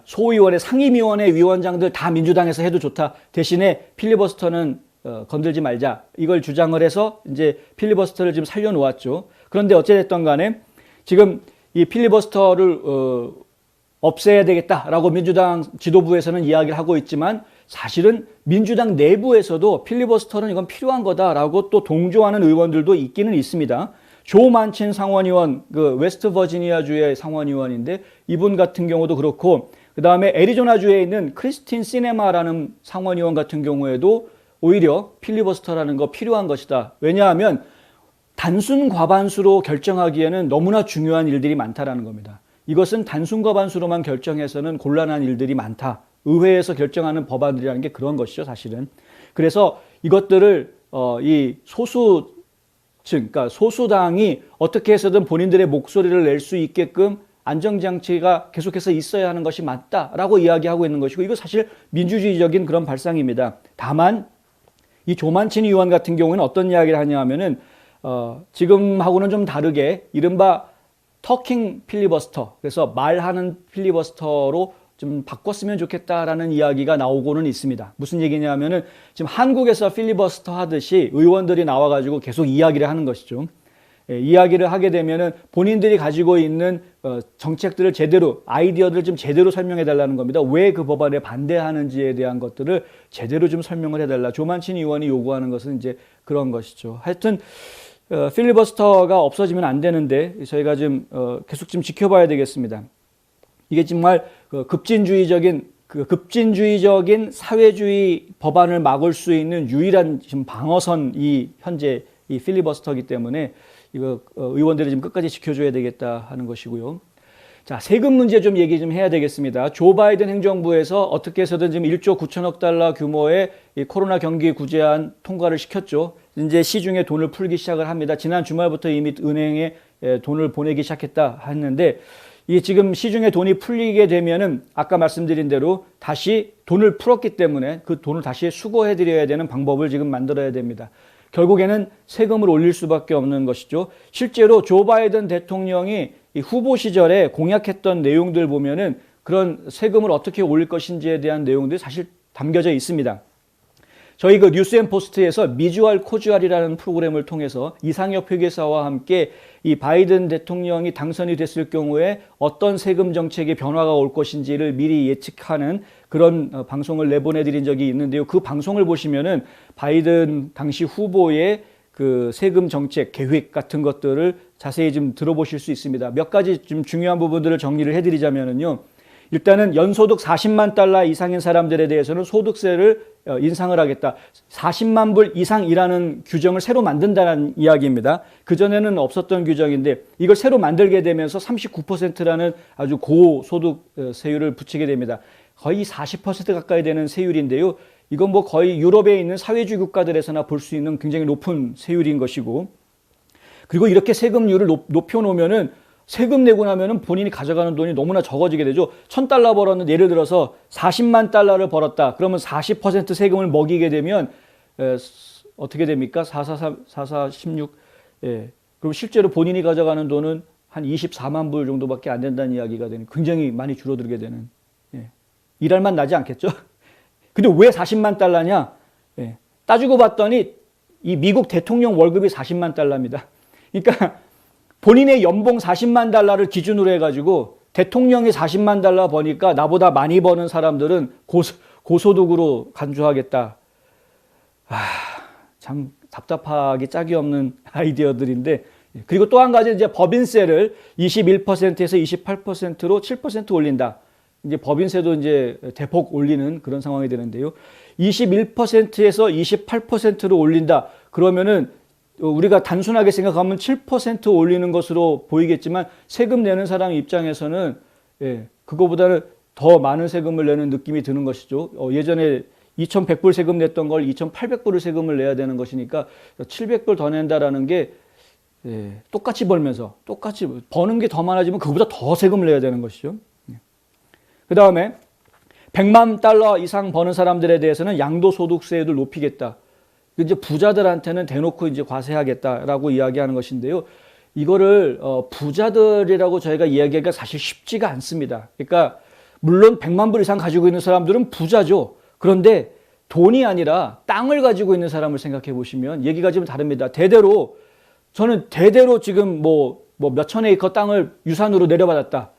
Speaker 1: 소위원회, 상임위원회 위원장들 다 민주당에서 해도 좋다. 대신에 필리버스터는 건들지 말자. 이걸 주장을 해서 이제 필리버스터를 지금 살려놓았죠. 그런데 어찌됐든 간에 지금 이 필리버스터를 없애야 되겠다라고 민주당 지도부에서는 이야기를 하고 있지만 사실은 민주당 내부에서도 필리버스터는 이건 필요한 거다라고 또 동조하는 의원들도 있기는 있습니다. 조 만친 상원의원, 그 웨스트 버지니아주의 상원의원인데 이분 같은 경우도 그렇고 그 다음에 애리조나주에 있는 크리스틴 시네마라는 상원의원 같은 경우에도 오히려 필리버스터라는 거 필요한 것이다. 왜냐하면 단순 과반수로 결정하기에는 너무나 중요한 일들이 많다라는 겁니다. 이것은 단순 과반수로만 결정해서는 곤란한 일들이 많다. 의회에서 결정하는 법안들이라는 게 그런 것이죠, 사실은. 그래서 이것들을 이 소수층, 그러니까 소수당이 어떻게 해서든 본인들의 목소리를 낼 수 있게끔 안정장치가 계속해서 있어야 하는 것이 맞다라고 이야기하고 있는 것이고 이거 사실 민주주의적인 그런 발상입니다. 다만 이 조만친 의원 같은 경우는 어떤 이야기를 하냐 하면은 지금하고는 좀 다르게 이른바 터킹 필리버스터, 그래서 말하는 필리버스터로 좀 바꿨으면 좋겠다라는 이야기가 나오고는 있습니다. 무슨 얘기냐 하면은 지금 한국에서 필리버스터 하듯이 의원들이 나와가지고 계속 이야기를 하는 것이죠. 이야기를 하게 되면은 본인들이 가지고 있는 정책들을 제대로, 아이디어들을 좀 제대로 설명해 달라는 겁니다. 왜 그 법안에 반대하는지에 대한 것들을 제대로 좀 설명을 해달라. 조만친 의원이 요구하는 것은 이제 그런 것이죠. 하여튼 필리버스터가 없어지면 안 되는데 저희가 좀 계속 좀 지켜봐야 되겠습니다. 이게 정말 급진주의적인 사회주의 법안을 막을 수 있는 유일한 지금 방어선이 현재 이 필리버스터이기 때문에 이거 의원들이 지금 끝까지 지켜줘야 되겠다 하는 것이고요. 자, 세금 문제 좀 얘기 좀 해야 되겠습니다. 조 바이든 행정부에서 어떻게 해서든 지금 1조 9천억 달러 규모의 이 코로나 경기 구제안 통과를 시켰죠. 이제 시중에 돈을 풀기 시작을 합니다. 지난 주말부터 이미 은행에 돈을 보내기 시작했다 했는데 이게 지금 시중에 돈이 풀리게 되면은 아까 말씀드린 대로 다시 돈을 풀었기 때문에 그 돈을 다시 수거해 드려야 되는 방법을 지금 만들어야 됩니다. 결국에는 세금을 올릴 수밖에 없는 것이죠. 실제로 조 바이든 대통령이 이 후보 시절에 공약했던 내용들 보면은 그런 세금을 어떻게 올릴 것인지에 대한 내용들이 사실 담겨져 있습니다. 저희 그 뉴스앤포스트에서 미주알 코주알이라는 프로그램을 통해서 이상혁 회계사와 함께 이 바이든 대통령이 당선이 됐을 경우에 어떤 세금 정책의 변화가 올 것인지를 미리 예측하는 그런 방송을 내보내드린 적이 있는데요. 그 방송을 보시면은 바이든 당시 후보의 그 세금 정책 계획 같은 것들을 자세히 좀 들어보실 수 있습니다. 몇 가지 좀 중요한 부분들을 정리를 해드리자면은요. 일단은 연소득 40만 달러 이상인 사람들에 대해서는 소득세를 인상을 하겠다. 40만 불 이상이라는 규정을 새로 만든다는 이야기입니다. 그전에는 없었던 규정인데 이걸 새로 만들게 되면서 39%라는 아주 고소득 세율을 붙이게 됩니다. 거의 40% 가까이 되는 세율인데요. 이건 뭐 거의 유럽에 있는 사회주의 국가들에서나 볼 수 있는 굉장히 높은 세율인 것이고 그리고 이렇게 세금률을 높여놓으면은 세금 내고 나면은 본인이 가져가는 돈이 너무나 적어지게 되죠. 1,000달러 벌었는데 예를 들어서 40만 달러를 벌었다. 그러면 40% 세금을 먹이게 되면 어떻게 됩니까? 16. 예. 그럼 실제로 본인이 가져가는 돈은 한 24만 불 정도밖에 안 된다는 이야기가 되는 굉장히 많이 줄어들게 되는. 예. 일할 맛 나지 않겠죠? 근데 왜 40만 달러냐? 예. 따지고 봤더니 이 미국 대통령 월급이 40만 달러입니다. 그러니까 본인의 연봉 40만 달러를 기준으로 해가지고 대통령이 40만 달러 버니까 나보다 많이 버는 사람들은 고소득으로 간주하겠다. 참 답답하기 짝이 없는 아이디어들인데 그리고 또 한 가지 이제 법인세를 21%에서 28%로 7% 올린다. 이제 법인세도 이제 대폭 올리는 그런 상황이 되는데요. 21%에서 28%로 올린다. 그러면은 우리가 단순하게 생각하면 7% 올리는 것으로 보이겠지만 세금 내는 사람 입장에서는 그거보다는 더 많은 세금을 내는 느낌이 드는 것이죠. 예전에 2,100불 세금 냈던 걸 2,800불을 세금을 내야 되는 것이니까 700불 더 낸다라는 게 똑같이 벌면서 똑같이 버는 게 더 많아지면 그보다 더 세금을 내야 되는 것이죠. 그 다음에 100만 달러 이상 버는 사람들에 대해서는 양도소득세를 높이겠다. 이제 부자들한테는 대놓고 이제 과세하겠다라고 이야기하는 것인데요. 이거를 부자들이라고 저희가 이야기하기가 사실 쉽지가 않습니다. 그러니까 물론 100만 불 이상 가지고 있는 사람들은 부자죠. 그런데 돈이 아니라 땅을 가지고 있는 사람을 생각해 보시면 얘기가 좀 다릅니다. 저는 대대로 지금 뭐 몇천 에이커 땅을 유산으로 내려받았다.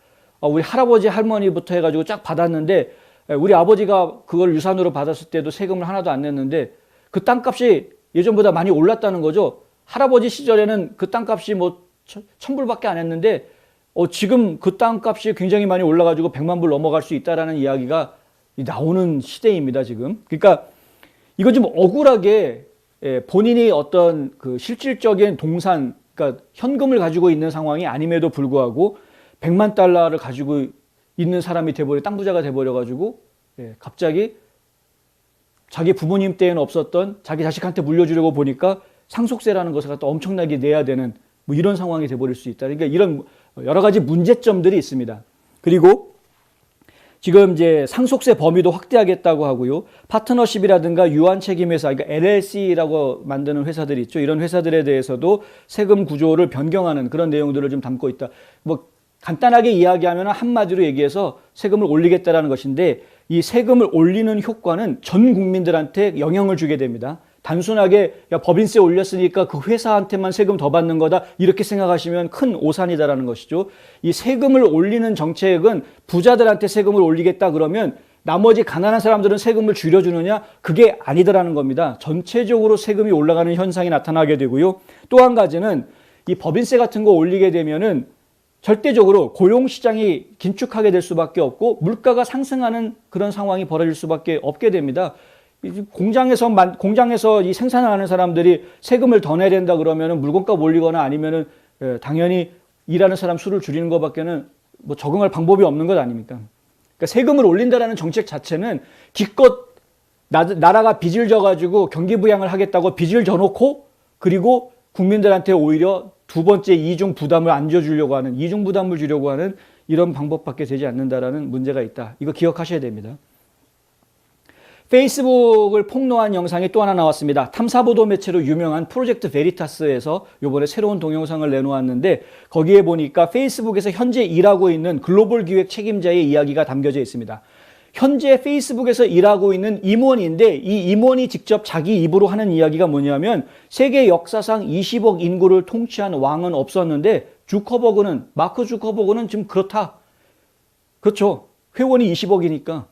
Speaker 1: 우리 할아버지 할머니부터 해가지고 쫙 받았는데 우리 아버지가 그걸 유산으로 받았을 때도 세금을 하나도 안 냈는데 그 땅값이 예전보다 많이 올랐다는 거죠. 할아버지 시절에는 그 땅값이 뭐 1,000불밖에 안 했는데 지금 그 땅값이 굉장히 많이 올라가지고 100만 불 넘어갈 수 있다라는 이야기가 나오는 시대입니다, 지금. 그러니까 이거 좀 억울하게 본인이 어떤 그 실질적인 동산, 그러니까 현금을 가지고 있는 상황이 아님에도 불구하고 100만 달러를 가지고 있는 사람이 땅 부자가 돼버려가지고 갑자기 자기 부모님 때에는 없었던 자기 자식한테 물려주려고 보니까 상속세라는 것을 갖다 엄청나게 내야 되는 뭐 이런 상황이 돼버릴 수 있다. 그러니까 이런 여러 가지 문제점들이 있습니다. 그리고 지금 이제 상속세 범위도 확대하겠다고 하고요. 파트너십이라든가 유한 책임회사, 그러니까 LLC라고 만드는 회사들이 있죠. 이런 회사들에 대해서도 세금 구조를 변경하는 그런 내용들을 좀 담고 있다. 뭐 간단하게 이야기하면 한마디로 얘기해서 세금을 올리겠다라는 것인데 이 세금을 올리는 효과는 전 국민들한테 영향을 주게 됩니다. 단순하게 법인세 올렸으니까 그 회사한테만 세금 더 받는 거다 이렇게 생각하시면 큰 오산이다라는 것이죠. 이 세금을 올리는 정책은 부자들한테 세금을 올리겠다 그러면 나머지 가난한 사람들은 세금을 줄여주느냐? 그게 아니더라는 겁니다. 전체적으로 세금이 올라가는 현상이 나타나게 되고요. 또 한 가지는 이 법인세 같은 거 올리게 되면은 절대적으로 고용시장이 긴축하게 될 수밖에 없고 물가가 상승하는 그런 상황이 벌어질 수밖에 없게 됩니다. 공장에서 이 생산하는 사람들이 세금을 더 내야 된다 그러면은 물건값 올리거나 아니면은 당연히 일하는 사람 수를 줄이는 것밖에는 뭐 적응할 방법이 없는 것 아닙니까? 그러니까 세금을 올린다라는 정책 자체는 기껏 나라가 빚을 져가지고 경기 부양을 하겠다고 빚을 져놓고 그리고 국민들한테 오히려 두 번째 이중 부담을 안겨주려고 하는 이중 부담을 주려고 하는 이런 방법밖에 되지 않는다라는 문제가 있다. 이거 기억하셔야 됩니다. 페이스북을 폭로한 영상이 또 하나 나왔습니다. 탐사보도 매체로 유명한 프로젝트 베리타스에서 이번에 새로운 동영상을 내놓았는데 거기에 보니까 페이스북에서 현재 일하고 있는 글로벌 기획 책임자의 이야기가 담겨져 있습니다. 현재 페이스북에서 일하고 있는 임원인데 이 임원이 직접 자기 입으로 하는 이야기가 뭐냐면 세계 역사상 20억 인구를 통치한 왕은 없었는데 마크 주커버그는 지금 그렇다. 그렇죠. 회원이 20억이니까.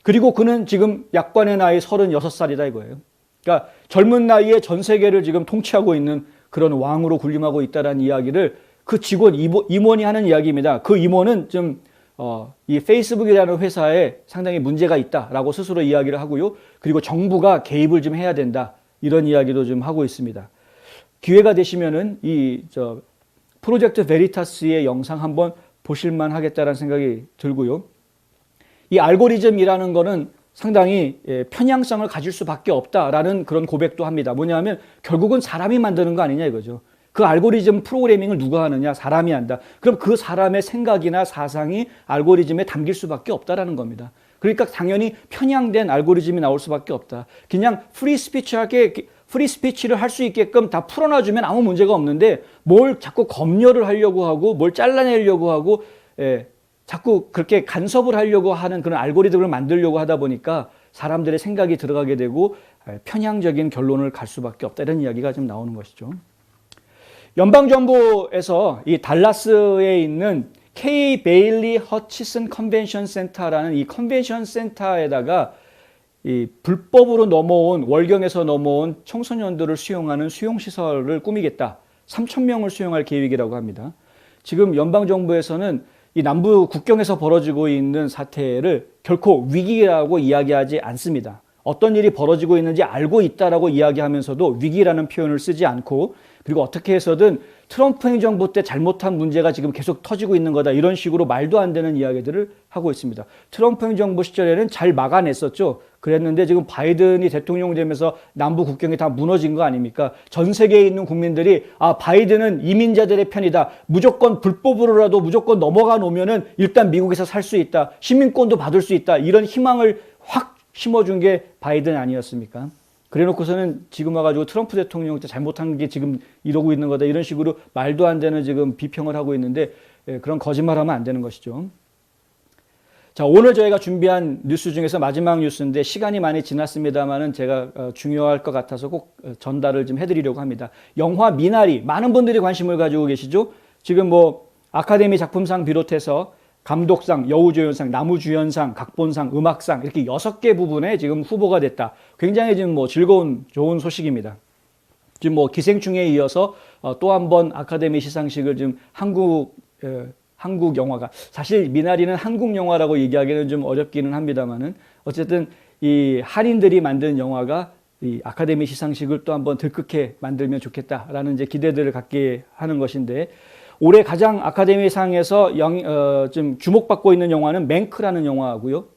Speaker 1: 그리고 그는 지금 약관의 나이 36살이다 이거예요. 그러니까 젊은 나이에 전 세계를 지금 통치하고 있는 그런 왕으로 군림하고 있다는 이야기를 그 직원 임원이 하는 이야기입니다. 그 임원은 좀 이 페이스북이라는 회사에 상당히 문제가 있다라고 스스로 이야기를 하고요. 그리고 정부가 개입을 좀 해야 된다. 이런 이야기도 좀 하고 있습니다. 기회가 되시면은 프로젝트 베리타스의 영상 한번 보실만 하겠다라는 생각이 들고요. 이 알고리즘이라는 거는 상당히 편향성을 가질 수밖에 없다라는 그런 고백도 합니다. 뭐냐면 결국은 사람이 만드는 거 아니냐 이거죠. 그 알고리즘 프로그래밍을 누가 하느냐? 사람이 한다. 그럼 그 사람의 생각이나 사상이 알고리즘에 담길 수밖에 없다라는 겁니다. 그러니까 당연히 편향된 알고리즘이 나올 수밖에 없다. 그냥 프리스피치를 할 수 있게끔 다 풀어놔주면 아무 문제가 없는데 뭘 자꾸 검열을 하려고 하고 뭘 잘라내려고 하고 자꾸 그렇게 간섭을 하려고 하는 그런 알고리즘을 만들려고 하다 보니까 사람들의 생각이 들어가게 되고 편향적인 결론을 갈 수밖에 없다. 이런 이야기가 좀 나오는 것이죠. 연방정부에서 이 달라스에 있는 K. 베일리 허치슨 컨벤션 센터라는 이 컨벤션 센터에다가 이 불법으로 월경에서 넘어온 청소년들을 수용하는 수용시설을 꾸미겠다. 3,000명을 수용할 계획이라고 합니다. 지금 연방정부에서는 이 남부 국경에서 벌어지고 있는 사태를 결코 위기라고 이야기하지 않습니다. 어떤 일이 벌어지고 있는지 알고 있다라고 이야기하면서도 위기라는 표현을 쓰지 않고 그리고 어떻게 해서든 트럼프 행정부 때 잘못한 문제가 지금 계속 터지고 있는 거다. 이런 식으로 말도 안 되는 이야기들을 하고 있습니다. 트럼프 행정부 시절에는 잘 막아냈었죠. 그랬는데 지금 바이든이 대통령 되면서 남부 국경이 다 무너진 거 아닙니까? 전 세계에 있는 국민들이 바이든은 이민자들의 편이다. 무조건 불법으로라도 무조건 넘어가 놓으면은 일단 미국에서 살 수 있다. 시민권도 받을 수 있다. 이런 희망을 확 심어준 게 바이든 아니었습니까? 그래 놓고서는 지금 와가지고 트럼프 대통령 때 잘못한 게 지금 이러고 있는 거다. 이런 식으로 말도 안 되는 지금 비평을 하고 있는데 그런 거짓말하면 안 되는 것이죠. 자, 오늘 저희가 준비한 뉴스 중에서 마지막 뉴스인데 시간이 많이 지났습니다만은 제가 중요할 것 같아서 꼭 전달을 좀 해드리려고 합니다. 영화 미나리, 많은 분들이 관심을 가지고 계시죠. 지금 뭐 아카데미 작품상 비롯해서 감독상, 여우조연상, 나무주연상, 각본상, 음악상 이렇게 6개 부분에 지금 후보가 됐다. 굉장히 지금 뭐 즐거운 좋은 소식입니다. 지금 뭐 기생충에 이어서 또 한 번 아카데미 시상식을 지금 한국 영화가, 사실 미나리는 한국 영화라고 얘기하기는 좀 어렵기는 합니다만은 어쨌든 이 한인들이 만든 영화가 이 아카데미 시상식을 또 한번 들끓게 만들면 좋겠다라는 이제 기대들을 갖게 하는 것인데, 올해 가장 아카데미상에서 좀 주목받고 있는 영화는 맹크라는 영화고요.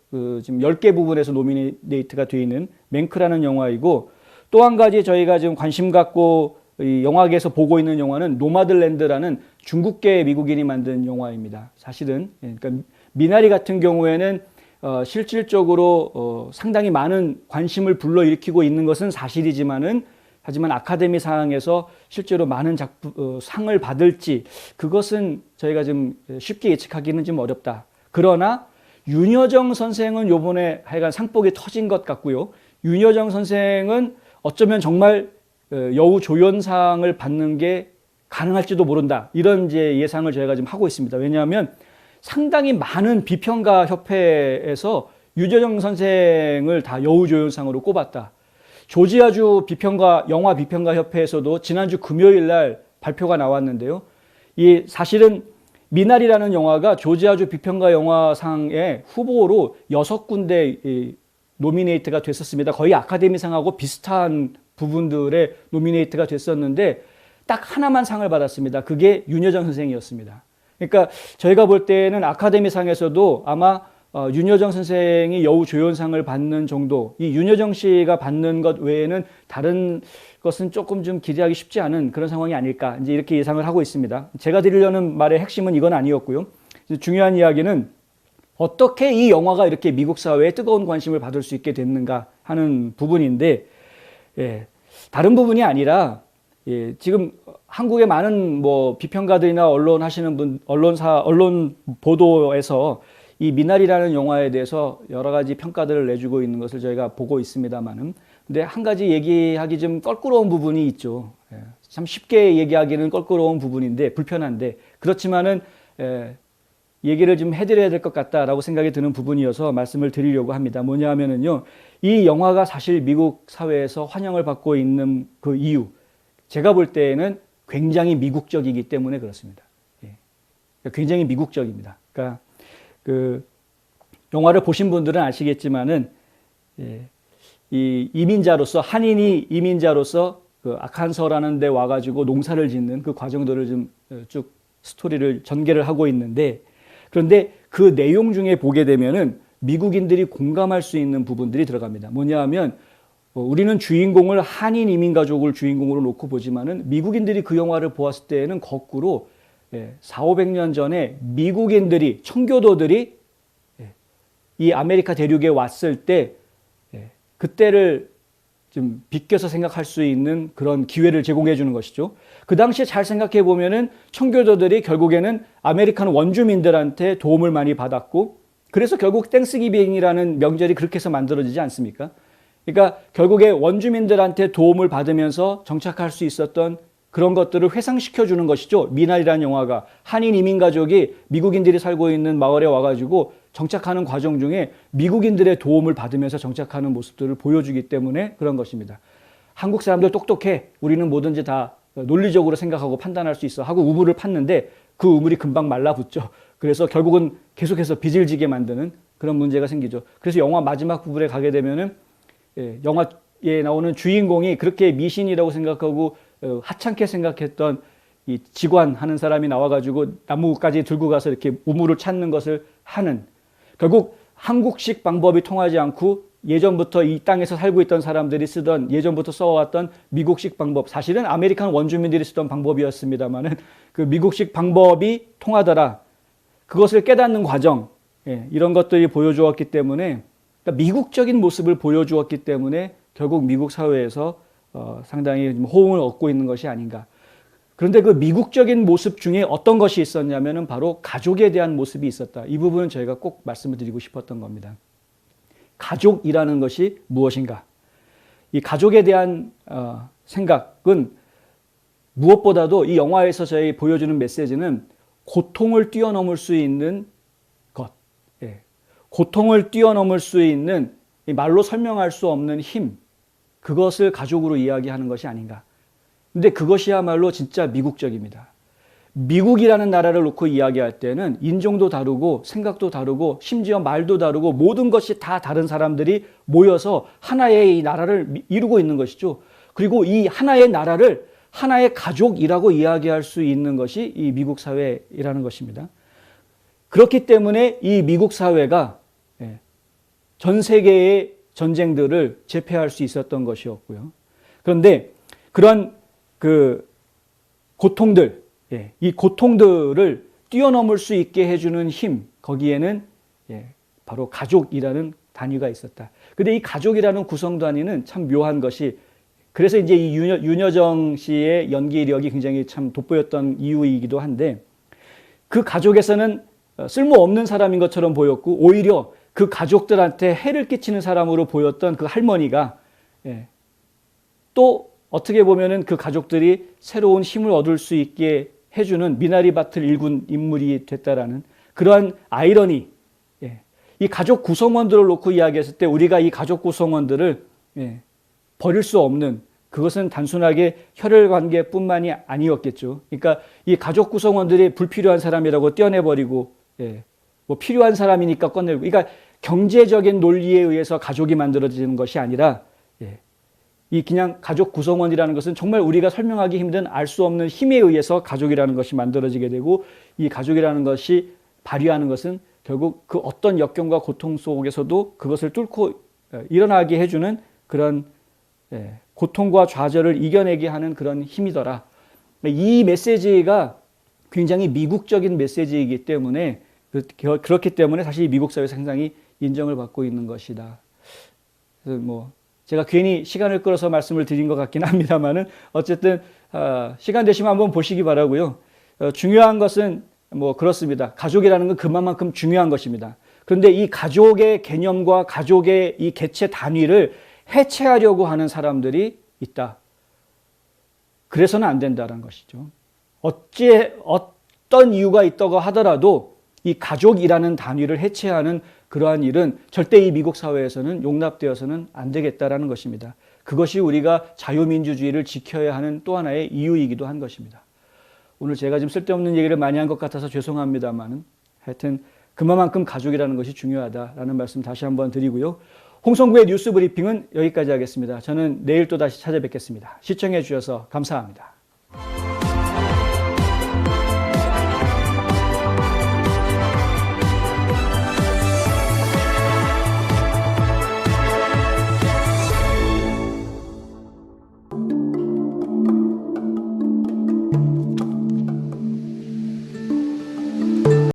Speaker 1: 지금 10개 부분에서 노미네이트가 되어 있는 맹크라는 영화이고, 또 한 가지 저희가 지금 관심 갖고 이 영화계에서 보고 있는 영화는 노마들랜드라는 중국계 미국인이 만든 영화입니다. 사실은 그러니까 미나리 같은 경우에는 실질적으로 상당히 많은 관심을 불러일으키고 있는 것은 사실이지만은, 하지만 아카데미상에서 실제로 많은 상을 받을지 그것은 저희가 좀 쉽게 예측하기는 좀 어렵다. 그러나 윤여정 선생은 요번에 하여간 상복이 터진 것 같고요. 윤여정 선생은 어쩌면 정말 여우조연상을 받는 게 가능할지도 모른다. 이런 이제 예상을 저희가 지금 하고 있습니다. 왜냐하면 상당히 많은 비평가 협회에서 윤여정 선생을 다 여우조연상으로 꼽았다. 조지아주 영화 비평가 협회에서도 지난주 금요일 날 발표가 나왔는데요. 이 사실은 미나리라는 영화가 조지아주 비평가 영화상의 후보로 6군데 노미네이트가 됐었습니다. 거의 아카데미상하고 비슷한 부분들의 노미네이트가 됐었는데 딱 하나만 상을 받았습니다. 그게 윤여정 선생이었습니다. 그러니까 저희가 볼 때는 아카데미상에서도 아마 윤여정 선생이 여우조연상을 받는 정도, 이 윤여정 씨가 받는 것 외에는 다른 것은 조금 좀 기대하기 쉽지 않은 그런 상황이 아닐까, 이제 이렇게 예상을 하고 있습니다. 제가 드리려는 말의 핵심은 이건 아니었고요. 중요한 이야기는 어떻게 이 영화가 이렇게 미국 사회에 뜨거운 관심을 받을 수 있게 됐는가 하는 부분인데, 다른 부분이 아니라 지금 한국의 많은 뭐 비평가들이나 언론 보도에서 이 미나리라는 영화에 대해서 여러 가지 평가들을 내주고 있는 것을 저희가 보고 있습니다만은, 근데 한 가지 얘기하기 좀 껄끄러운 부분이 있죠. 참 쉽게 얘기하기는 껄끄러운 부분인데, 불편한데, 그렇지만은 얘기를 좀 해드려야 될 것 같다라고 생각이 드는 부분이어서 말씀을 드리려고 합니다. 뭐냐 하면은요, 이 영화가 사실 미국 사회에서 환영을 받고 있는 그 이유, 제가 볼 때에는 굉장히 미국적이기 때문에 그렇습니다. 굉장히 미국적입니다. 그러니까 그 영화를 보신 분들은 아시겠지만은 이 이민자로서, 한인이 이민자로서 그 아칸서라는 데 와가지고 농사를 짓는 그 과정들을 좀 쭉 스토리를 전개를 하고 있는데, 그런데 그 내용 중에 보게 되면은 미국인들이 공감할 수 있는 부분들이 들어갑니다. 뭐냐 하면 우리는 주인공을 한인 이민 가족을 주인공으로 놓고 보지만은 미국인들이 그 영화를 보았을 때에는 거꾸로 400~500년 전에 미국인들이, 청교도들이 이 아메리카 대륙에 왔을 때 그때를 좀 비껴서 생각할 수 있는 그런 기회를 제공해 주는 것이죠. 그 당시에 잘 생각해 보면은 청교도들이 결국에는 아메리칸 원주민들한테 도움을 많이 받았고, 그래서 결국 땡스기빙이라는 명절이 그렇게 해서 만들어지지 않습니까? 그러니까 결국에 원주민들한테 도움을 받으면서 정착할 수 있었던 그런 것들을 회상시켜 주는 것이죠. 미나리라는 영화가 한인 이민 가족이 미국인들이 살고 있는 마을에 와가지고 정착하는 과정 중에 미국인들의 도움을 받으면서 정착하는 모습들을 보여주기 때문에 그런 것입니다. 한국 사람들 똑똑해. 우리는 뭐든지 다 논리적으로 생각하고 판단할 수 있어 하고 우물을 팠는데 그 우물이 금방 말라붙죠. 그래서 결국은 계속해서 빚을 지게 만드는 그런 문제가 생기죠. 그래서 영화 마지막 부분에 가게 되면은 영화에 나오는 주인공이 그렇게 미신이라고 생각하고 하찮게 생각했던 이 직관 하는 사람이 나와가지고 나무까지 들고 가서 이렇게 우물을 찾는 것을 하는, 결국 한국식 방법이 통하지 않고 예전부터 이 땅에서 살고 있던 사람들이 쓰던 예전부터 써왔던 미국식 방법, 사실은 아메리칸 원주민들이 쓰던 방법이었습니다만은 그 미국식 방법이 통하더라. 그것을 깨닫는 과정, 이런 것들이 보여주었기 때문에, 그러니까 미국적인 모습을 보여주었기 때문에 결국 미국 사회에서 상당히 호응을 얻고 있는 것이 아닌가. 그런데 그 미국적인 모습 중에 어떤 것이 있었냐면은 바로 가족에 대한 모습이 있었다. 이 부분은 저희가 꼭 말씀을 드리고 싶었던 겁니다. 가족이라는 것이 무엇인가? 이 가족에 대한 생각은 무엇보다도 이 영화에서 저희 보여주는 메시지는 고통을 뛰어넘을 수 있는 것, 고통을 뛰어넘을 수 있는 말로 설명할 수 없는 힘, 그것을 가족으로 이야기하는 것이 아닌가. 근데 그것이야말로 진짜 미국적입니다. 미국이라는 나라를 놓고 이야기할 때는 인종도 다르고 생각도 다르고 심지어 말도 다르고 모든 것이 다 다른 사람들이 모여서 하나의 이 나라를 이루고 있는 것이죠. 그리고 이 하나의 나라를 하나의 가족이라고 이야기할 수 있는 것이 이 미국 사회이라는 것입니다. 그렇기 때문에 이 미국 사회가 전 세계의 전쟁들을 제패할 수 있었던 것이었고요. 그런데 그런 그 고통들, 이 고통들을 뛰어넘을 수 있게 해주는 힘, 거기에는 바로 가족이라는 단위가 있었다. 근데 이 가족이라는 구성 단위는 참 묘한 것이, 그래서 이제 이 윤여정 씨의 연기력이 굉장히 참 돋보였던 이유이기도 한데, 그 가족에서는 쓸모없는 사람인 것처럼 보였고 오히려 그 가족들한테 해를 끼치는 사람으로 보였던 그 할머니가 또 어떻게 보면은 그 가족들이 새로운 힘을 얻을 수 있게 해주는 미나리밭을 일군 인물이 됐다라는 그러한 아이러니, 이 가족 구성원들을 놓고 이야기했을 때 우리가 이 가족 구성원들을 버릴 수 없는, 그것은 단순하게 혈혈관계뿐만이 아니었겠죠. 그러니까 이 가족 구성원들이 불필요한 사람이라고 떼어내버리고 뭐 필요한 사람이니까 꺼내고, 그러니까 경제적인 논리에 의해서 가족이 만들어지는 것이 아니라 이 그냥 가족 구성원이라는 것은 정말 우리가 설명하기 힘든 알 수 없는 힘에 의해서 가족이라는 것이 만들어지게 되고, 이 가족이라는 것이 발휘하는 것은 결국 그 어떤 역경과 고통 속에서도 그것을 뚫고 일어나게 해주는 그런 고통과 좌절을 이겨내게 하는 그런 힘이더라. 이 메시지가 굉장히 미국적인 메시지이기 때문에, 그렇기 때문에 사실 미국 사회에서 상당히 인정을 받고 있는 것이다. 그래서 뭐 제가 괜히 시간을 끌어서 말씀을 드린 것 같긴 합니다만은 어쨌든 시간 되시면 한번 보시기 바라고요. 중요한 것은 뭐 그렇습니다. 가족이라는 건 그만큼 중요한 것입니다. 그런데 이 가족의 개념과 가족의 이 개체 단위를 해체하려고 하는 사람들이 있다. 그래서는 안 된다는 것이죠. 어떤 이유가 있다고 하더라도 이 가족이라는 단위를 해체하는 그러한 일은 절대 이 미국 사회에서는 용납되어서는 안 되겠다라는 것입니다. 그것이 우리가 자유민주주의를 지켜야 하는 또 하나의 이유이기도 한 것입니다. 오늘 제가 좀 쓸데없는 얘기를 많이 한 것 같아서 죄송합니다만, 하여튼 그만큼 가족이라는 것이 중요하다라는 말씀 다시 한번 드리고요. 홍성구의 뉴스 브리핑은 여기까지 하겠습니다. 저는 내일 또 다시 찾아뵙겠습니다. 시청해 주셔서 감사합니다.